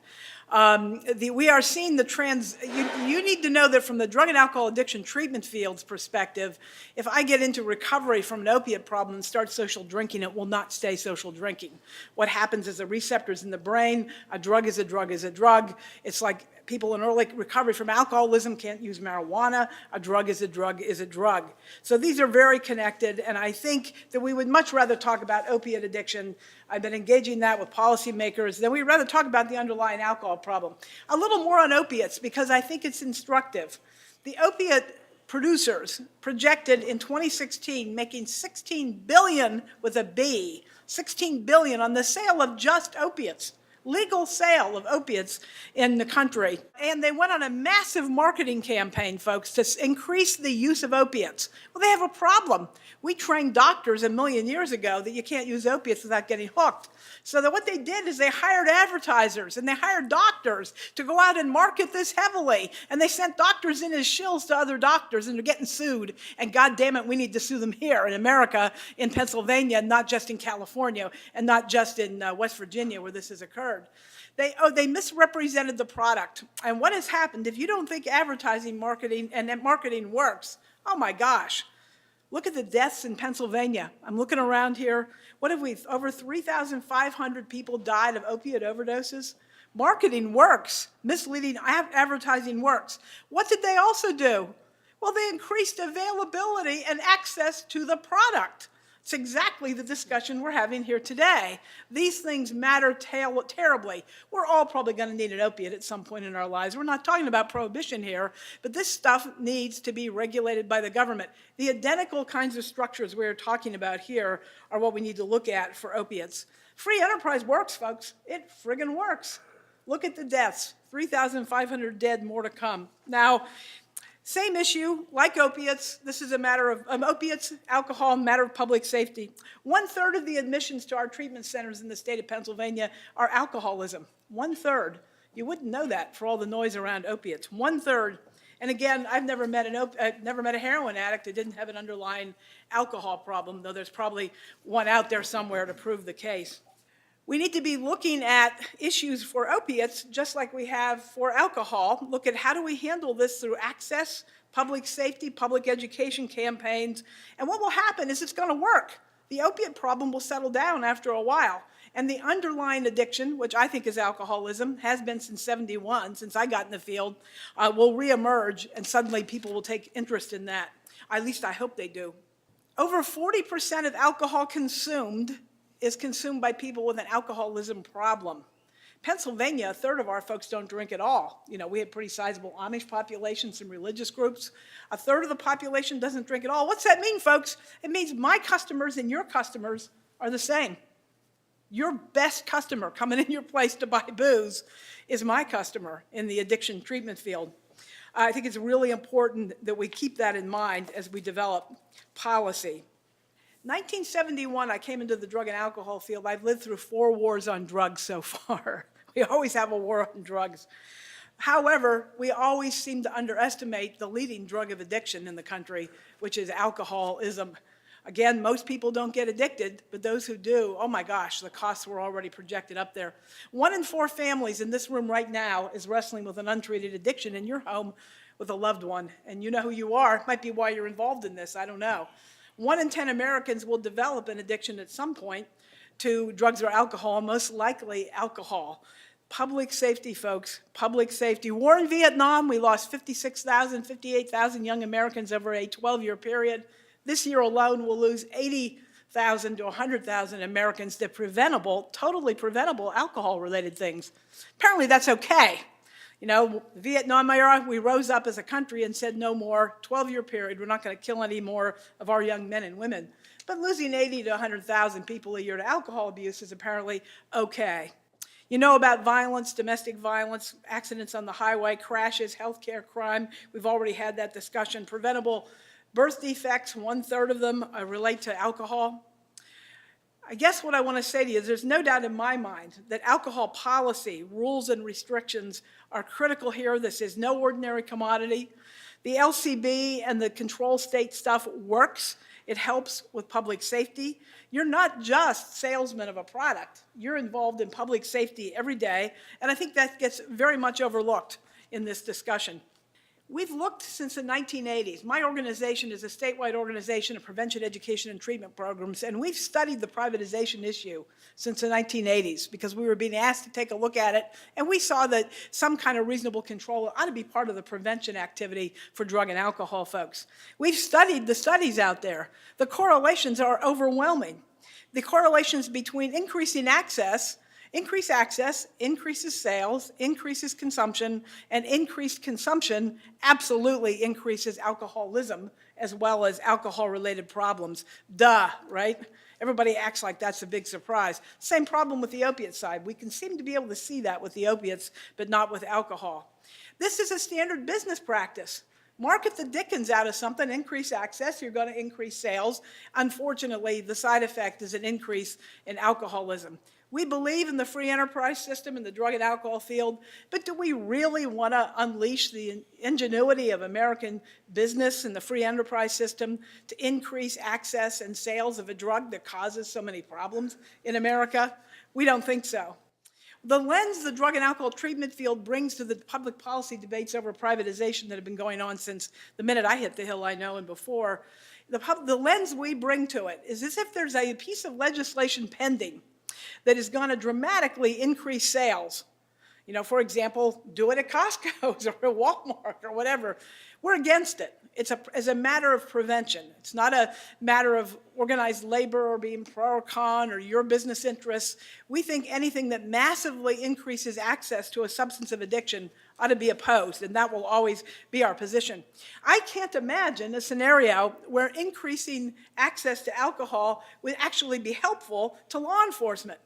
We are seeing you need to know that from the drug and alcohol addiction treatment field's perspective, if I get into recovery from an opiate problem and start social drinking, it will not stay social drinking. What happens is the receptors in the brain, a drug is a drug is a drug. It's like people in early recovery from alcoholism can't use marijuana. A drug is a drug is a drug. So these are very connected, and I think that we would much rather talk about opiate addiction. I've been engaging that with policymakers. Then we'd rather talk about the underlying alcohol problem. A little more on opiates, because I think it's instructive. The opiate producers projected in 2016 making $16 billion with a B, $16 billion on the sale of just opiates. Legal sale of opiates in the country. And they went on a massive marketing campaign, folks, to increase the use of opiates. Well, they have a problem. We trained doctors a million years ago that you can't use opiates without getting hooked. So that what they did is they hired advertisers and they hired doctors to go out and market this heavily. And they sent doctors in as shills to other doctors, and they're getting sued. And God damn it, we need to sue them here in America, in Pennsylvania, not just in California, and not just in West Virginia where this has occurred. They misrepresented the product. And what has happened, if you don't think advertising, marketing, and marketing works, oh my gosh. Look at the deaths in Pennsylvania. I'm looking around here. What have we, over 3,500 people died of opiate overdoses? Marketing works. Misleading advertising works. What did they also do? Well, they increased availability and access to the product. It's exactly the discussion we're having here today. These things matter terribly. We're all probably going to need an opiate at some point in our lives. We're not talking about prohibition here, but this stuff needs to be regulated by the government. The identical kinds of structures we're talking about here are what we need to look at for opiates. Free enterprise works, folks. It friggin' works. Look at the deaths. 3,500 dead, more to come. Now, same issue, like opiates. This is a matter of opiates, alcohol, matter of public safety. 1/3 of the admissions to our treatment centers in the state of Pennsylvania are alcoholism. 1/3. You wouldn't know that for all the noise around opiates. 1/3. And again, I've never met a heroin addict that didn't have an underlying alcohol problem, though there's probably one out there somewhere to prove the case. We need to be looking at issues for opiates just like we have for alcohol. Look at how do we handle this through access, public safety, public education campaigns. And what will happen is it's going to work. The opiate problem will settle down after a while. And the underlying addiction, which I think is alcoholism, has been since '71, since I got in the field, will reemerge, and suddenly people will take interest in that. At least I hope they do. Over 40% of alcohol consumed is consumed by people with an alcoholism problem. Pennsylvania, 1/3 of our folks don't drink at all. We have pretty sizable Amish populations and religious groups. 1/3 of the population doesn't drink at all. What's that mean, folks? It means my customers and your customers are the same. Your best customer coming in your place to buy booze is my customer in the addiction treatment field. I think it's really important that we keep that in mind as we develop policy. 1971, I came into the drug and alcohol field. I've lived through 4 wars on drugs so far. We always have a war on drugs. However, we always seem to underestimate the leading drug of addiction in the country, which is alcoholism. Again, most people don't get addicted, but those who do, oh my gosh, the costs were already projected up there. 1 in 4 families in this room right now is wrestling with an untreated addiction in your home with a loved one. And you know who you are. Might be why you're involved in this, I don't know. 1 in 10 Americans will develop an addiction at some point to drugs or alcohol, most likely alcohol. Public safety, folks, public safety. War in Vietnam, we lost 56,000, 58,000 young Americans over a 12-year period. This year alone, we'll lose 80,000 to 100,000 Americans to preventable, totally preventable alcohol-related things. Apparently that's okay. Vietnam era, we rose up as a country and said no more, 12-year period, we're not going to kill any more of our young men and women. But losing 80 to 100,000 people a year to alcohol abuse is apparently okay. You know about violence, domestic violence, accidents on the highway, crashes, healthcare crime. We've already had that discussion. Preventable birth defects, 1/3 of them relate to alcohol. I guess what I want to say to you is there's no doubt in my mind that alcohol policy, rules and restrictions are critical here. This is no ordinary commodity. The LCB and the control state stuff works. It helps with public safety. You're not just salesmen of a product. You're involved in public safety every day, and I think that gets very much overlooked in this discussion. We've looked since the 1980s. My organization is a statewide organization of prevention, education, and treatment programs, and we've studied the privatization issue since the 1980s because we were being asked to take a look at it, and we saw that some kind of reasonable control ought to be part of the prevention activity for drug and alcohol folks. We've studied the studies out there. The correlations are overwhelming. The correlations between increased access, increases sales, increases consumption, and increased consumption absolutely increases alcoholism as well as alcohol-related problems. Duh, right? Everybody acts like that's a big surprise. Same problem with the opiate side. We can seem to be able to see that with the opiates, but not with alcohol. This is a standard business practice. Market the dickens out of something, increase access, you're going to increase sales. Unfortunately, the side effect is an increase in alcoholism. We believe in the free enterprise system in the drug and alcohol field, but do we really want to unleash the ingenuity of American business and the free enterprise system to increase access and sales of a drug that causes so many problems in America? We don't think so. The lens the drug and alcohol treatment field brings to the public policy debates over privatization that have been going on since the minute I hit the Hill, I know, and before, the lens we bring to it is as if there's a piece of legislation pending that is going to dramatically increase sales. You know, for example, do it at Costco's or at Walmart or whatever. We're against it. It's as a matter of prevention. It's not a matter of organized labor or being pro or con or your business interests. We think anything that massively increases access to a substance of addiction ought to be opposed, and that will always be our position. I can't imagine a scenario where increasing access to alcohol would actually be helpful to law enforcement.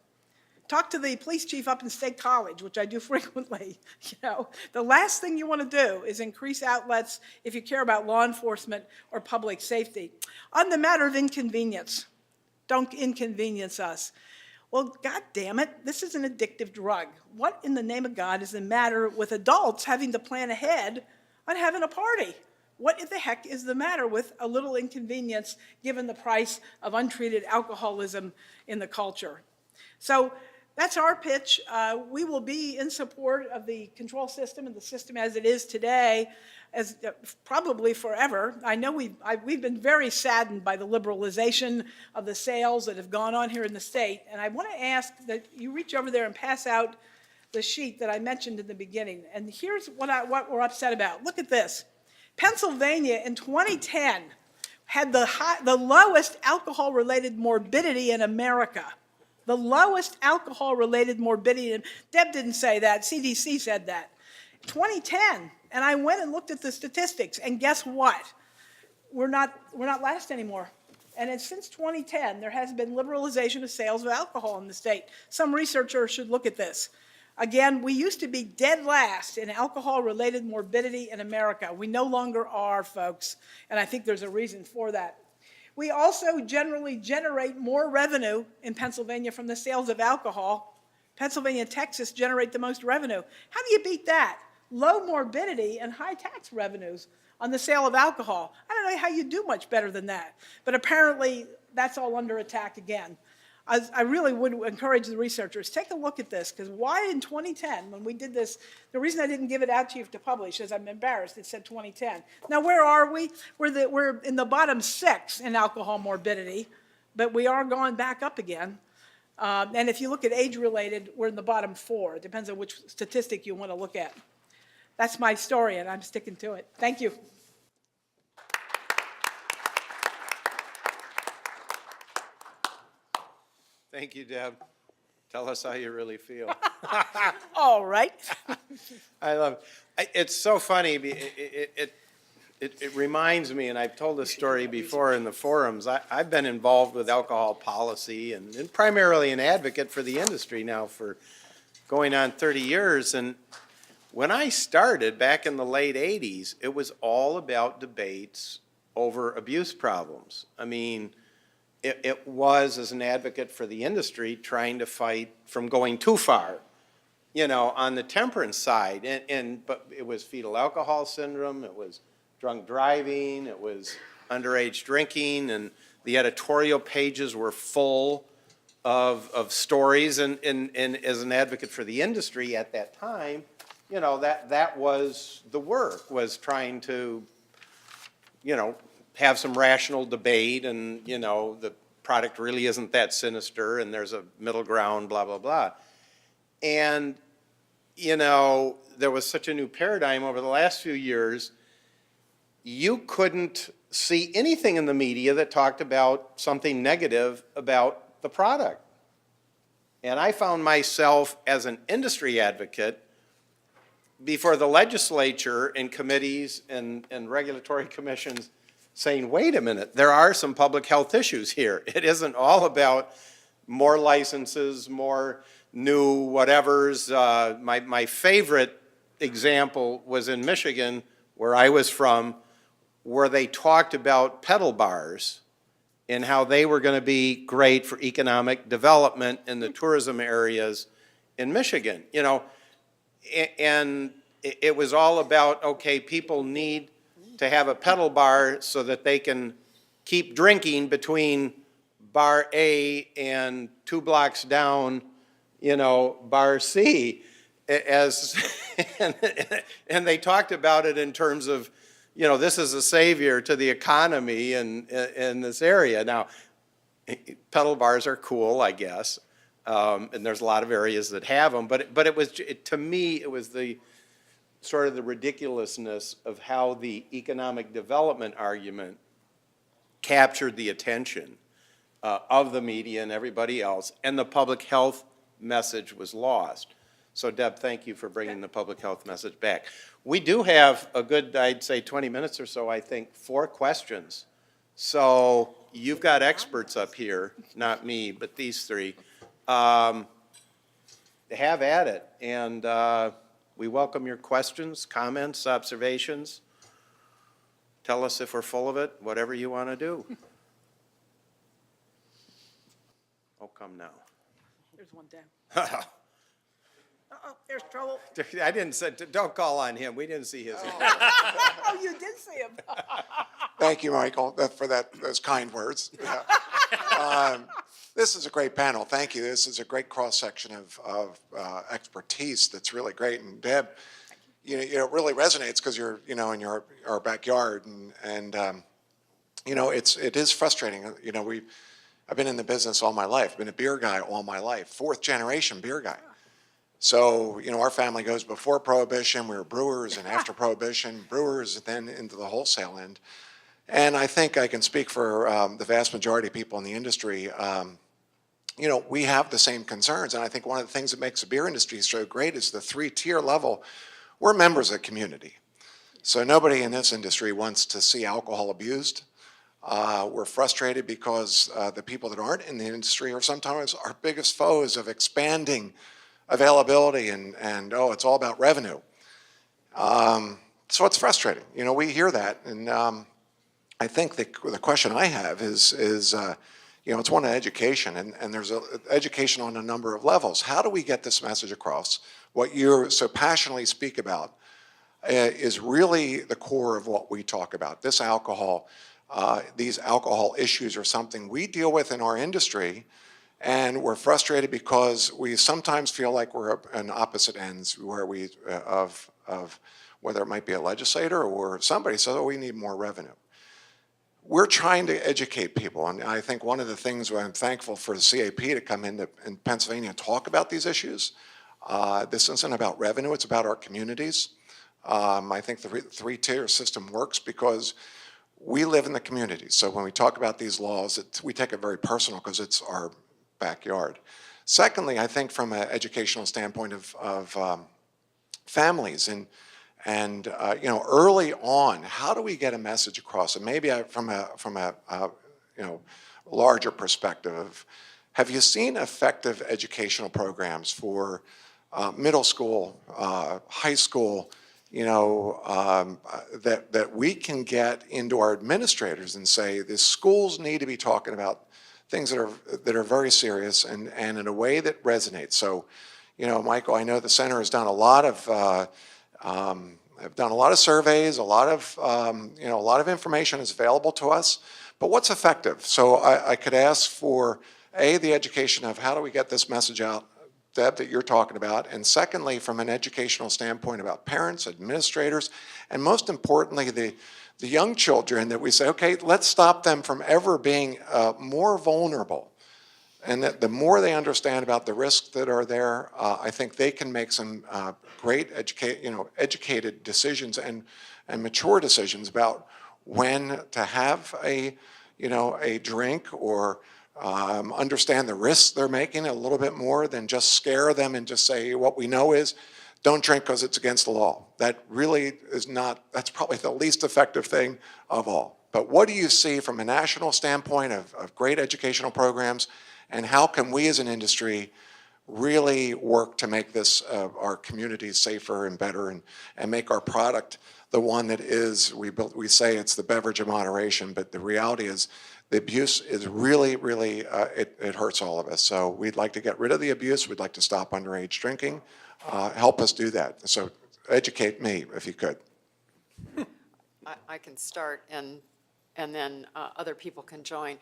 Talk to the police chief up in State College, which I do frequently. You know, the last thing you want to do is increase outlets if you care about law enforcement or public safety. On the matter of inconvenience, don't inconvenience us. Well, God damn it, this is an addictive drug. What in the name of God is the matter with adults having to plan ahead on having a party? What the heck is the matter with a little inconvenience given the price of untreated alcoholism in the culture? So that's our pitch. We will be in support of the control system and the system as it is today, as probably forever. I know we've been very saddened by the liberalization of the sales that have gone on here in the state, and I want to ask that you reach over there and pass out the sheet that I mentioned in the beginning. And here's what we're upset about. Look at this. Pennsylvania in 2010 had the lowest alcohol-related morbidity in America. The lowest alcohol-related morbidity. Deb didn't say that. CDC said that. 2010, and I went and looked at the statistics, and guess what? We're not last anymore. And since 2010, there has been liberalization of sales of alcohol in the state. Some researchers should look at this. Again, we used to be dead last in alcohol-related morbidity in America. We no longer are, folks, and I think there's a reason for that. We also generally generate more revenue in Pennsylvania from the sales of alcohol. Pennsylvania and Texas generate the most revenue. How do you beat that? Low morbidity and high tax revenues on the sale of alcohol. I don't know how you do much better than that, but apparently that's all under attack again. I really would encourage the researchers, take a look at this, because why in 2010, when we did this, the reason I didn't give it out to you to publish is I'm embarrassed, it said 2010. Now where are we? We're in the bottom 6 in alcohol morbidity, but we are going back up again. And if you look at age-related, we're in the bottom 4. It depends on which statistic you want to look at. That's my story, and I'm sticking to it. Thank you. Thank you, Deb. Tell us how you really feel. All right. I love it. It's so funny. It reminds me, and I've told this story before in the forums, I've been involved with alcohol policy and primarily an advocate for the industry now for going on 30 years. And when I started back in the late 80s, it was all about debates over abuse problems. I mean, it was, as an advocate for the industry, trying to fight from going too far, on the temperance side. But it was fetal alcohol syndrome, it was drunk driving, it was underage drinking, and the editorial pages were full of stories. And as an advocate for the industry at that time, that was the work, was trying to, have some rational debate, and, the product really isn't that sinister, and there's a middle ground, blah, blah, blah. And, there was such a new paradigm over the last few years. You couldn't see anything in the media that talked about something negative about the product. And I found myself, as an industry advocate, before the legislature and committees and regulatory commissions, saying, wait a minute, there are some public health issues here. It isn't all about more licenses, more new whatevers. My favorite example was in Michigan, where I was from, where they talked about pedal bars and how they were going to be great for economic development in the tourism areas in Michigan. And it was all about, okay, people need to have a pedal bar so that they can keep drinking between bar A and 2 blocks down, bar C. And they talked about it in terms of, this is a savior to the economy in this area. Now, pedal bars are cool, I guess, and there's a lot of areas that have them. But it was, to me, it was the sort of the ridiculousness of how the economic development argument captured the attention of the media and everybody else, and the public health message was lost. So, Deb, thank you for bringing the public health message back. We do have a good, I'd say, 20 minutes or so, I think, for questions. So you've got experts up here, not me, but these three. Have at it. And we welcome your questions, comments, observations. Tell us if we're full of it, whatever you want to do. Oh, come now. There's one down. Uh-oh, there's trouble. I didn't say, don't call on him. We didn't see his. Oh, you did see him. Thank you, Michael, for those kind words. Yeah. This is a great panel. Thank you. This is a great cross-section of expertise that's really great. And Deb, it really resonates because you're, in our backyard. And it is frustrating. I've been in the business all my life. I've been a beer guy all my life, 4th generation beer guy. So, our family goes before Prohibition. We were brewers, and after Prohibition, brewers, then into the wholesale end. And I think I can speak for the vast majority of people in the industry. We have the same concerns. And I think one of the things that makes the beer industry so great is the 3-tier level. We're members of the community. So nobody in this industry wants to see alcohol abused. We're frustrated because the people that aren't in the industry are sometimes our biggest foes of expanding availability and it's all about revenue. So it's frustrating. We hear that. And I think the question I have is it's one of education, and there's education on a number of levels. How do we get this message across? What you so passionately speak about is really the core of what we talk about. This alcohol, these alcohol issues are something we deal with in our industry, and we're frustrated because we sometimes feel like we're on opposite ends, where we of whether it might be a legislator or somebody says, oh, we need more revenue. We're trying to educate people, and I think one of the things where I'm thankful for the CAP to come in Pennsylvania and talk about these issues. This isn't about revenue, it's about our communities. I think the 3-tier system works because we live in the community. So when we talk about these laws, we take it very personal because it's our backyard. Secondly, I think from an educational standpoint of families and early on, how do we get a message across? And maybe from a larger perspective, have you seen effective educational programs for middle school, high school, that we can get into our administrators and say the schools need to be talking about things that are very serious and in a way that resonates. So, Michael, I know the center has done a lot of surveys, a lot of information is available to us. But what's effective? So I could ask for the education of how do we get this message out, Deb, that you're talking about, and secondly, from an educational standpoint about parents, administrators, and most importantly, the young children, that we say, okay, let's stop them from ever being more vulnerable. And that the more they understand about the risks that are there, I think they can make some great educated decisions and mature decisions about when to have a drink, or understand the risks they're making a little bit more than just scare them and just say, what we know is don't drink because it's against the law. That really is not, that's probably the least effective thing of all. But what do you see from a national standpoint of great educational programs, and how can we as an industry really work to make this, our communities safer and better, and make our product the one that is, we say it's the beverage of moderation, but the reality is the abuse is really, really, it hurts all of us. So we'd like to get rid of the abuse. We'd like to stop underage drinking. Help us do that. So educate me, if you could. I can start, and then other people can join.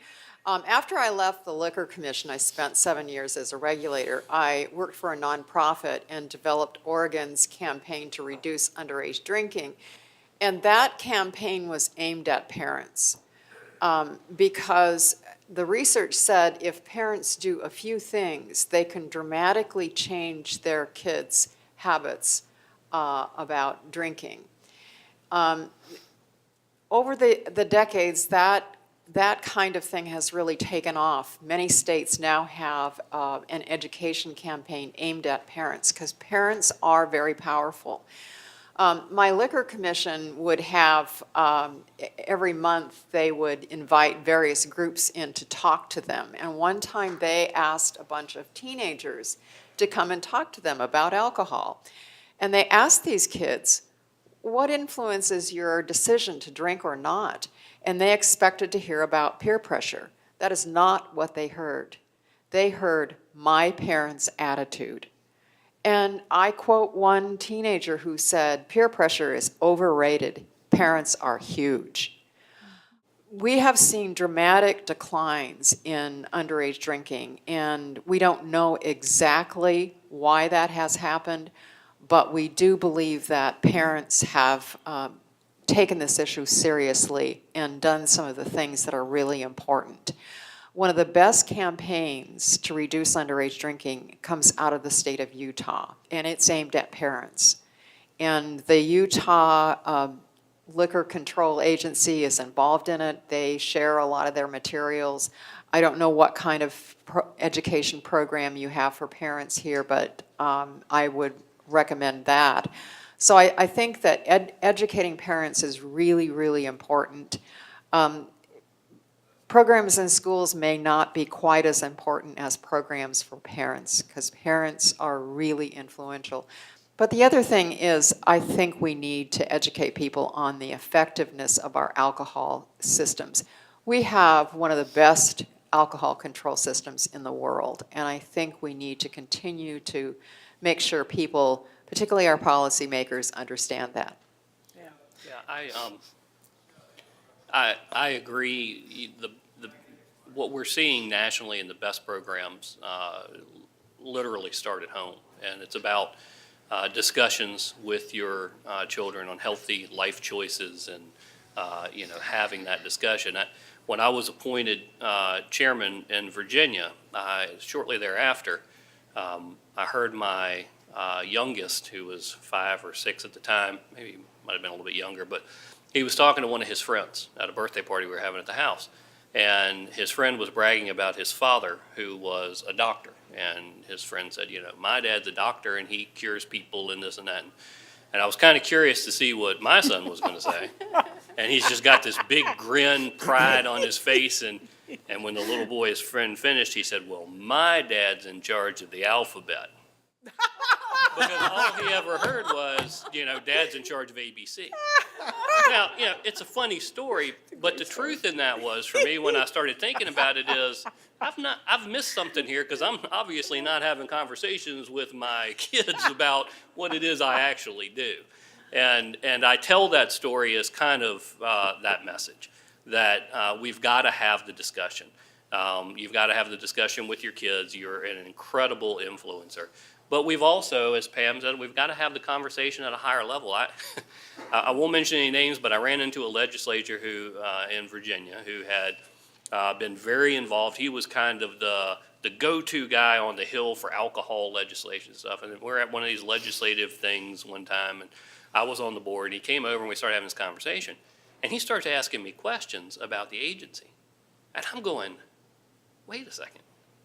After I left the Liquor Commission, I spent 7 years as a regulator. I worked for a nonprofit and developed Oregon's campaign to reduce underage drinking. And that campaign was aimed at parents. Because the research said if parents do a few things, they can dramatically change their kids' habits about drinking. Over the decades, that kind of thing has really taken off. Many states now have an education campaign aimed at parents, because parents are very powerful. My Liquor Commission would have, every month, they would invite various groups in to talk to them. And one time they asked a bunch of teenagers to come and talk to them about alcohol. And they asked these kids, what influences your decision to drink or not? And they expected to hear about peer pressure. That is not what they heard. They heard my parents' attitude. And I quote one teenager who said, peer pressure is overrated. Parents are huge. We have seen dramatic declines in underage drinking, and we don't know exactly why that has happened, but we do believe that parents have taken this issue seriously and done some of the things that are really important. One of the best campaigns to reduce underage drinking comes out of the state of Utah, and it's aimed at parents. And the Utah Liquor Control Agency is involved in it. They share a lot of their materials. I don't know what kind of education program you have for parents here, but I would recommend that. So I think that educating parents is really, really important. Programs in schools may not be quite as important as programs for parents, because parents are really influential. But the other thing is, I think we need to educate people on the effectiveness of our alcohol systems. We have one of the best alcohol control systems in the world, and I think we need to continue to make sure people, particularly our policymakers, understand that. Yeah, I agree. What we're seeing nationally in the best programs literally start at home, and it's about discussions with your children on healthy life choices, and having that discussion. When I was appointed chairman in Virginia, shortly thereafter, I heard my youngest, who was 5 or 6 at the time, maybe might have been a little bit younger, but he was talking to one of his friends at a birthday party we were having at the house. And his friend was bragging about his father, who was a doctor. And his friend said, my dad's a doctor and he cures people and this and that. And I was kind of curious to see what my son was going to say. And he's just got this big grin, pride on his face. And when the little boy, his friend, finished, he said, well, my dad's in charge of the alphabet. because all he ever heard was, Dad's in charge of ABC. Now, it's a funny story, but the truth in that was, for me, when I started thinking about it, is I've missed something here, because I'm obviously not having conversations with my kids about what it is I actually do. And I tell that story as kind of that message, that we've got to have the discussion. You've got to have the discussion with your kids. You're an incredible influencer. But we've also, as Pam said, we've got to have the conversation at a higher level. I won't mention any names, but I ran into a legislator who in Virginia who had been very involved. He was kind of the go-to guy on the Hill for alcohol legislation stuff. And we're at one of these legislative things one time, and I was on the board, and he came over and we started having this conversation. And he starts asking me questions about the agency. And I'm going, wait a second.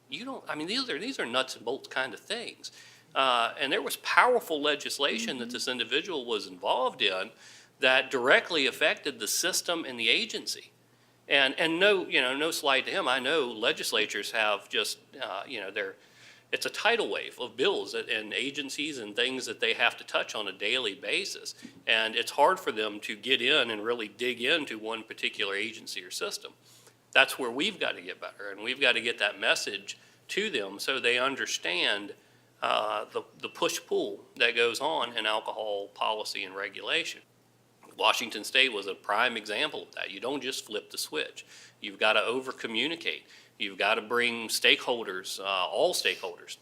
These are nuts and bolts kind of things. And there was powerful legislation that this individual was involved in that directly affected the system and the agency. And no slight to him. I know legislatures have just, it's a tidal wave of bills and agencies and things that they have to touch on a daily basis. And it's hard for them to get in and really dig into one particular agency or system. That's where we've got to get better, and we've got to get that message to them so they understand the push-pull that goes on in alcohol policy and regulation. Washington State was a prime example of that. You don't just flip the switch. You've got to over-communicate. You've got to bring stakeholders, all stakeholders,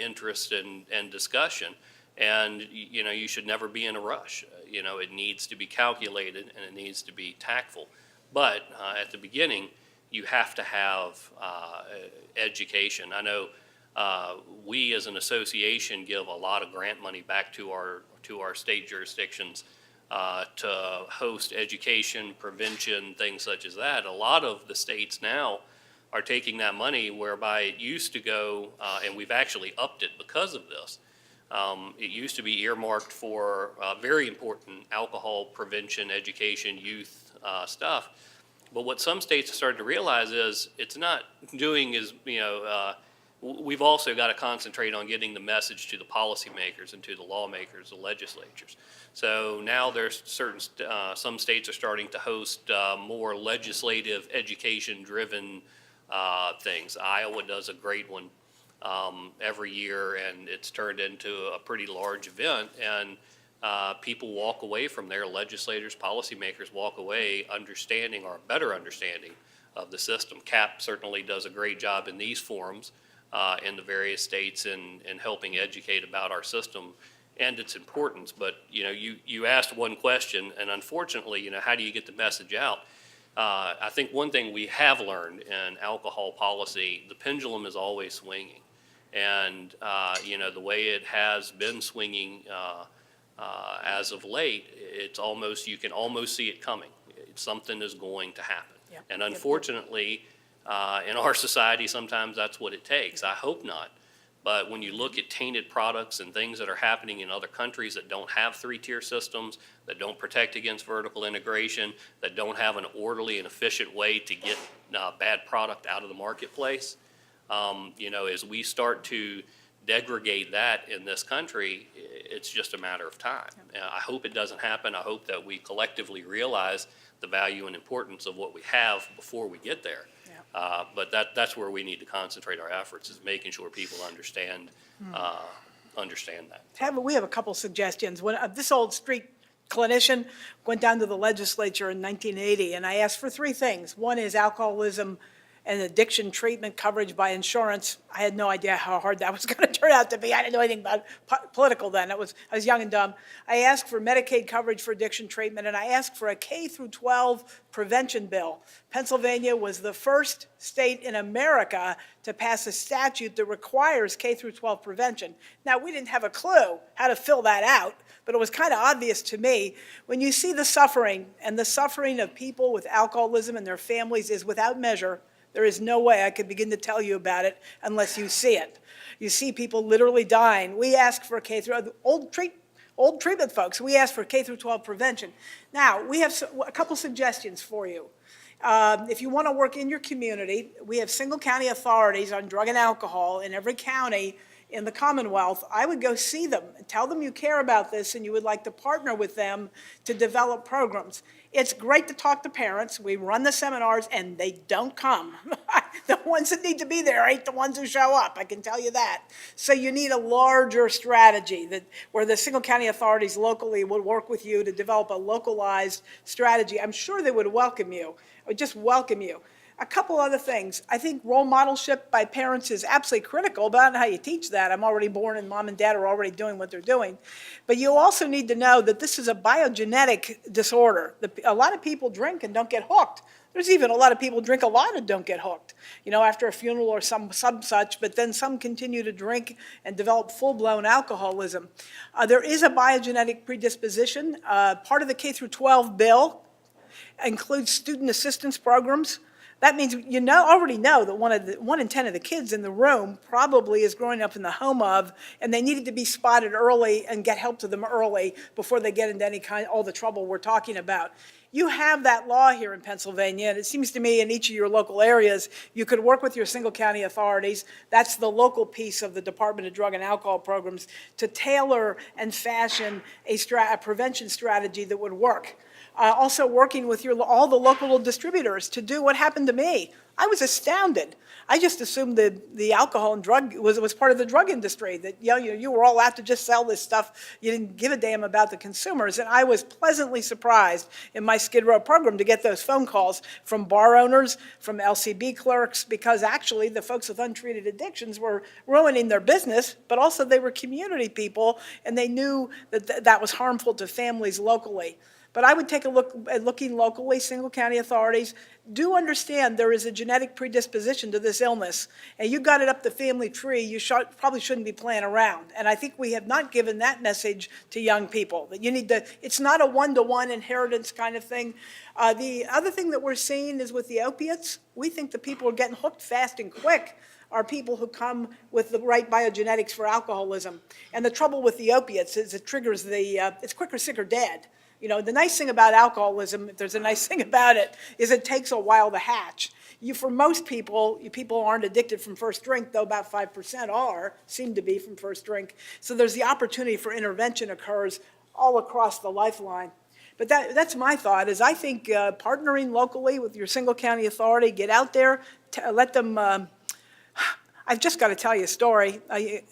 interest and discussion. And, you should never be in a rush. It needs to be calculated and it needs to be tactful. But at the beginning, you have to have education. I know we as an association give a lot of grant money back to our state jurisdictions to host education, prevention, things such as that. A lot of the states now are taking that money whereby it used to go, and we've actually upped it because of this. It used to be earmarked for very important alcohol prevention, education, youth stuff. But what some states have started to realize is it's not doing as, we've also got to concentrate on getting the message to the policymakers and to the lawmakers, the legislatures. So now there's some states are starting to host more legislative, education-driven things. Iowa does a great one every year, and it's turned into a pretty large event. And people walk away from there, legislators, policymakers walk away understanding or better understanding of the system. CAP certainly does a great job in these forums in the various states in helping educate about our system and its importance. But, you asked one question, and unfortunately, how do you get the message out? I think one thing we have learned in alcohol policy, the pendulum is always swinging. And, the way it has been swinging as of late, you can almost see it coming. Something is going to happen. Yep. And unfortunately, in our society, sometimes that's what it takes. I hope not. But when you look at tainted products and things that are happening in other countries that don't have three-tier systems, that don't protect against vertical integration, that don't have an orderly and efficient way to get bad product out of the marketplace, as we start to degrade that in this country, it's just a matter of time. I hope it doesn't happen. I hope that we collectively realize the value and importance of what we have before we get there. Yeah. But that's where we need to concentrate our efforts, is making sure people understand that. We have a couple suggestions. This old street clinician went down to the legislature in 1980, and I asked for three things. One is alcoholism and addiction treatment coverage by insurance. I had no idea how hard that was going to turn out to be. I didn't know anything about political then. I was young and dumb. I asked for Medicaid coverage for addiction treatment, and I asked for a K through 12 prevention bill. Pennsylvania was the first state in America to pass a statute that requires K through 12 prevention. Now, we didn't have a clue how to fill that out, but it was kind of obvious to me. When you see the suffering, and the suffering of people with alcoholism and their families is without measure, there is no way I could begin to tell you about it unless you see it. You see people literally dying. We ask for K through old treatment folks. We ask for K through 12 prevention. Now, we have a couple suggestions for you. If you want to work in your community, we have single county authorities on drug and alcohol in every county in the Commonwealth, I would go see them, tell them you care about this and you would like to partner with them to develop programs. It's great to talk to parents. We run the seminars and they don't come. The ones that need to be there ain't the ones who show up, I can tell you that. So you need a larger strategy where the single county authorities locally would work with you to develop a localized strategy. I'm sure they would welcome you, would just welcome you. A couple other things. I think role modelship by parents is absolutely critical, but I don't know how you teach that. I'm already born and mom and dad are already doing what they're doing. But you also need to know that this is a biogenetic disorder. A lot of people drink and don't get hooked. There's even a lot of people drink a lot and don't get hooked, after a funeral or some such, but then some continue to drink and develop full-blown alcoholism. There is a biogenetic predisposition. Part of the K-12 bill includes student assistance programs. That means already know that 1 in 10 of the kids in the room probably is growing up in the home of, and they needed to be spotted early and get help to them early before they get into all the trouble we're talking about. You have that law here in Pennsylvania, and it seems to me in each of your local areas, you could work with your single county authorities. That's the local piece of the Department of Drug and Alcohol programs to tailor and fashion a prevention strategy that would work. Also working with all the local distributors to do what happened to me. I was astounded. I just assumed that the alcohol and drug was part of the drug industry, that you were all out to just sell this stuff. You didn't give a damn about the consumers. And I was pleasantly surprised in my Skid Row program to get those phone calls from bar owners, from LCB clerks, because actually the folks with untreated addictions were ruining their business, but also they were community people, and they knew that that was harmful to families locally. But I would take a look at looking locally, single county authorities. Do understand there is a genetic predisposition to this illness. And you got it up the family tree, you probably shouldn't be playing around. And I think we have not given that message to young people, that you need to, it's not a one-to-one inheritance kind of thing. The other thing that we're seeing is with the opiates, we think the people are getting hooked fast and quick are people who come with the right biogenetics for alcoholism. And the trouble with the opiates is it triggers it's quicker, sicker, dead. The nice thing about alcoholism, if there's a nice thing about it, is it takes a while to hatch. For most people, people aren't addicted from first drink, though about 5% seem to be from first drink. So there's the opportunity for intervention occurs all across the lifeline. But that's my thought, is I think partnering locally with your single county authority, get out there, let them, I've just got to tell you a story.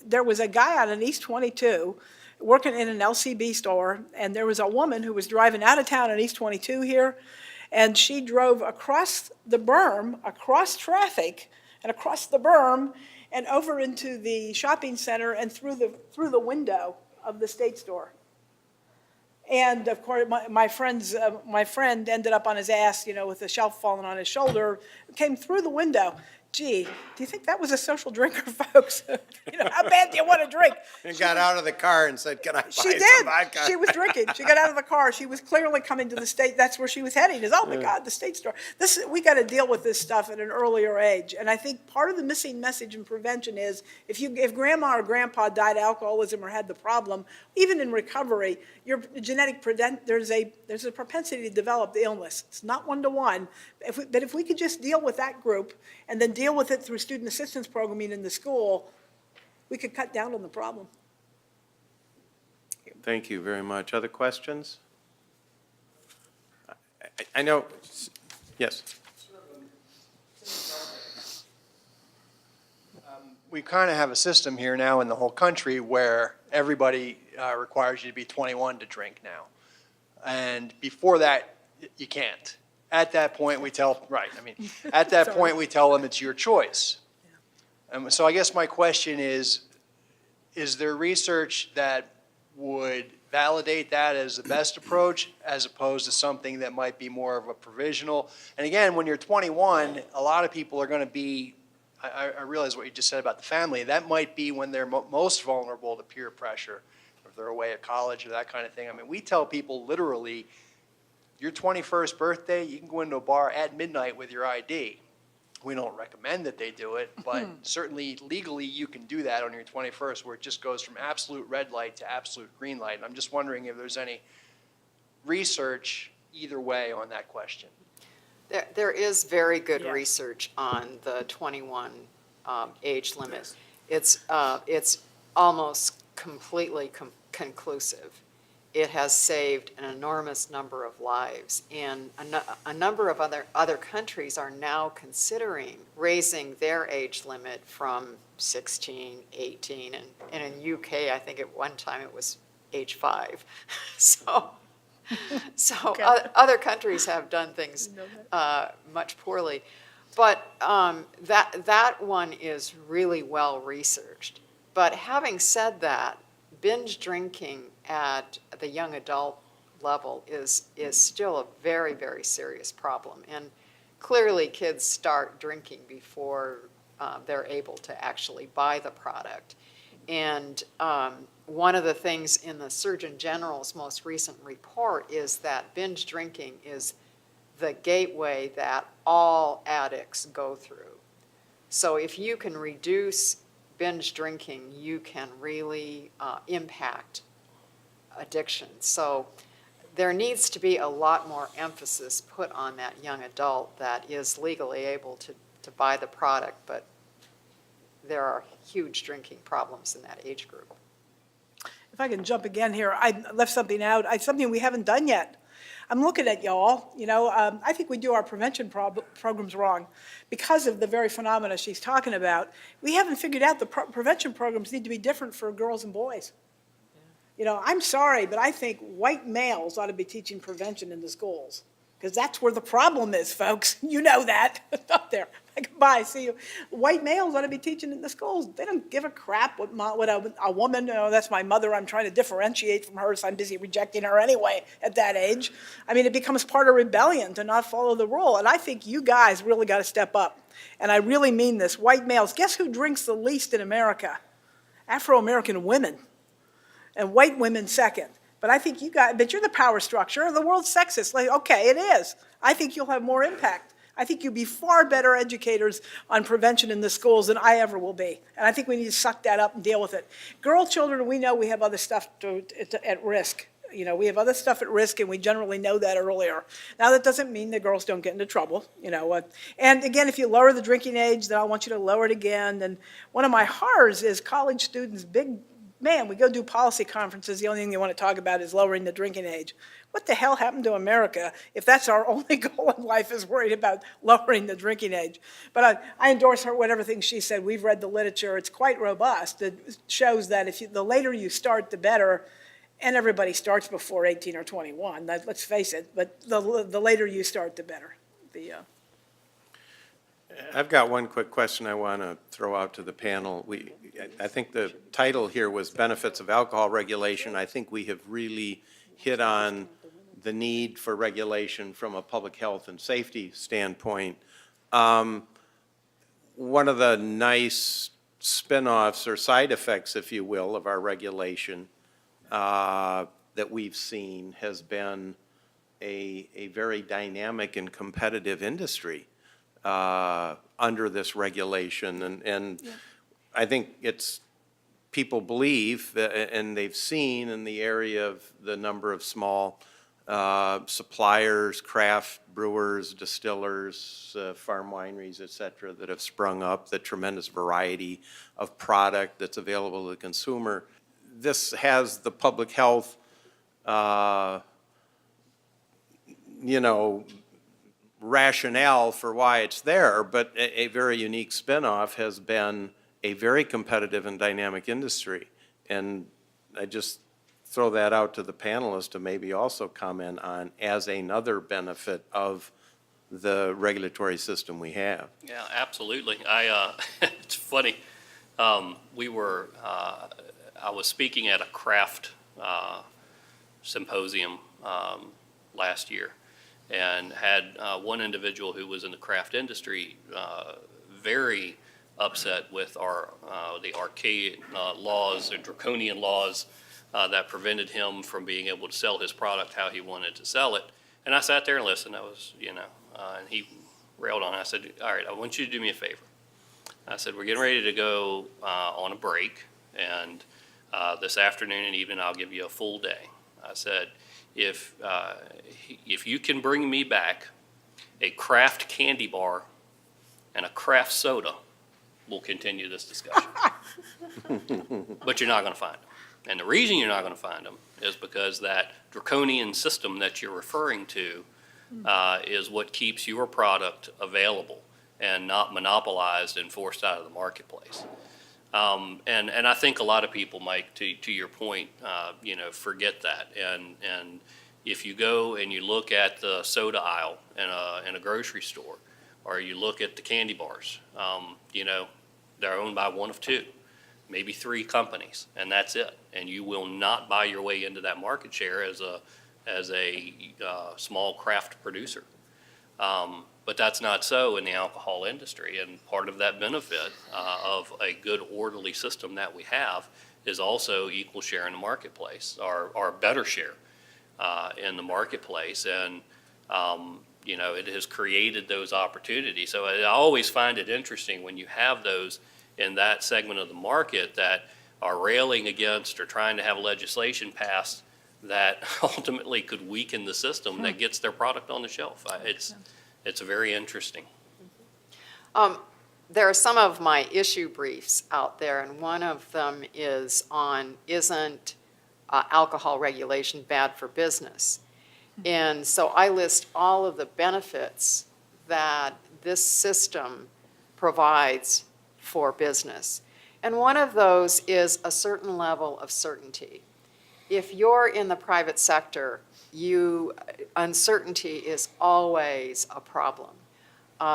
There was a guy out on East 22 working in an LCB store, and there was a woman who was driving out of town on East 22 here, and she drove across the berm, across traffic, and across the berm, and over into the shopping center and through the window of the state store. And of course, my friend ended up on his ass, with the shelf falling on his shoulder, came through the window. Gee, do you think that was a social drinker, folks? How bad do you want to drink? And got out of the car and said, "Can I buy She some did. vodka?" She was drinking. She got out of the car. She was clearly coming to the state. That's where she was heading. Oh my God, the state store. We got to deal with this stuff at an earlier age. And I think part of the missing message in prevention is if grandma or grandpa died of alcoholism or had the problem, even in recovery, your genetic there's a propensity to develop the illness. It's not one-to-one. But if we could just deal with that group and then deal with it through student assistance programming in the school, we could cut down on the problem. Thank you very much. Other questions? I know, yes. We kind of have a system here now in the whole country where everybody requires you to be 21 to drink now. And before that, you can't. At that point, we tell, at that point, we tell them it's your choice. So I guess my question is there research that would validate that as the best approach as opposed to something that might be more of a provisional? And again, when you're 21, a lot of people are going to be, I realize what you just said about the family, that might be when they're most vulnerable to peer pressure, if they're away at college or that kind of thing. We tell people literally, your 21st birthday, you can go into a bar at midnight with your ID. We don't recommend that they do it, but certainly legally you can do that on your 21st, where it just goes from absolute red light to absolute green light. And I'm just wondering if there's any research either way on that question. There is very good research on the 21 age limit. It's almost completely conclusive. It has saved an enormous number of lives, and a number of other countries are now considering raising their age limit from 16, 18, and in UK, I think at one time it was age 5. So Okay. other countries have done things much poorly. But that one is really well researched. But having said that, binge drinking at the young adult level is still a very, very serious problem. And clearly kids start drinking before they're able to actually buy the product. And one of the things in the Surgeon General's most recent report is that binge drinking is the gateway that all addicts go through. So if you can reduce binge drinking, you can really impact addiction. So there needs to be a lot more emphasis put on that young adult that is legally able to buy the product, but there are huge drinking problems in that age group. If I can jump again here, I left something out, something we haven't done yet. I'm looking at y'all, I think we do our prevention programs wrong because of the very phenomena she's talking about. We haven't figured out the prevention programs need to be different for girls and boys. I'm sorry, but I think white males ought to be teaching prevention in the schools because that's where the problem is, folks. You know that. Up there. Bye, see you. White males ought to be teaching in the schools. They don't give a crap what a woman, that's my mother, I'm trying to differentiate from her, so I'm busy rejecting her anyway at that age. I mean, it becomes part of rebellion to not follow the rule. And I think you guys really got to step up. And I really mean this. White males, guess who drinks the least in America? Afro-American women. And white women second. But I think but you're the power structure. The world's sexist. Okay, it is. I think you'll have more impact. I think you'll be far better educators on prevention in the schools than I ever will be. And I think we need to suck that up and deal with it. Girl children, we know we have other stuff at risk. We have other stuff at risk, and we generally know that earlier. Now, that doesn't mean that girls don't get into trouble, And again, if you lower the drinking age, then I want you to lower it again. And one of my horrors is college students, man, we go do policy conferences, the only thing they want to talk about is lowering the drinking age. What the hell happened to America if that's our only goal in life is worried about lowering the drinking age? But I endorse her, whatever thing she said. We've read the literature. It's quite robust. It shows that the later you start, the better. And everybody starts before 18 or 21, let's face it. But the later you start, the better. I've got one quick question I want to throw out to the panel. I think the title here was Benefits of Alcohol Regulation. I think we have really hit on the need for regulation from a public health and safety standpoint. One of the nice spin-offs or side effects, if you will, of our regulation that we've seen has been a very dynamic and competitive industry under this regulation. And I think people believe and they've seen in the area of the number of small suppliers, craft brewers, distillers, farm wineries, et cetera, that have sprung up, the tremendous variety of product that's available to the consumer. This has the public health, rationale for why it's there, but a very unique spinoff has been a very competitive and dynamic industry. And I just throw that out to the panelists to maybe also comment on as another benefit of the regulatory system we have. Yeah, absolutely. It's funny. I was speaking at a craft symposium last year, and had one individual who was in the craft industry very upset with the archaic laws or draconian laws that prevented him from being able to sell his product how he wanted to sell it. And I sat there and listened. And he railed on. I said, all right, I want you to do me a favor. I said, we're getting ready to go on a break, and this afternoon and evening I'll give you a full day. I said, if you can bring me back a craft candy bar and a craft soda, we'll continue this discussion. But you're not going to find them. And the reason you're not going to find them is because that draconian system that you're referring to is what keeps your product available and not monopolized and forced out of the marketplace. And I think a lot of people, Mike, to your point, forget that. And if you go and you look at the soda aisle in a grocery store, or you look at the candy bars, they're owned by one of two, maybe three companies, and that's it. And you will not buy your way into that market share as a small craft producer. But that's not so in the alcohol industry, and part of that benefit of a good orderly system that we have is also equal share in the marketplace, or better share in the marketplace, and it has created those opportunities. So I always find it interesting when you have those in that segment of the market that are railing against or trying to have legislation passed that ultimately could weaken the system that gets their product on the shelf. It's very interesting. There are some of my issue briefs out there, and one of them is on, isn't alcohol regulation bad for business? And so I list all of the benefits that this system provides for business. And one of those is a certain level of certainty. If you're in the private sector, uncertainty is always a problem.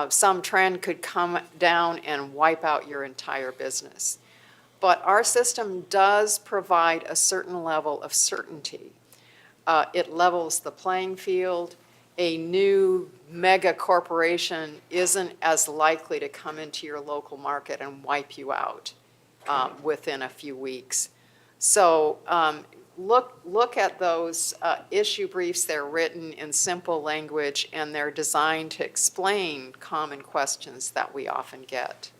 Some trend could come down and wipe out your entire business. But our system does provide a certain level of certainty. It levels the playing field. A new mega corporation isn't as likely to come into your local market and wipe you out within a few weeks. So look at those issue briefs. They're written in simple language, and they're designed to explain common questions that we often get.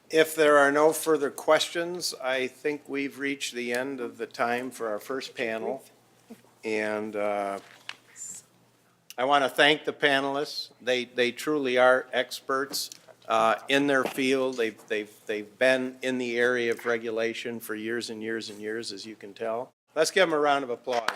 If there are no further questions, I think we've reached the end of the time for our first panel. And I want to thank the panelists. They truly are experts in their field. They've been in the area of regulation for years and years and years, as you can tell. Let's give them a round of applause.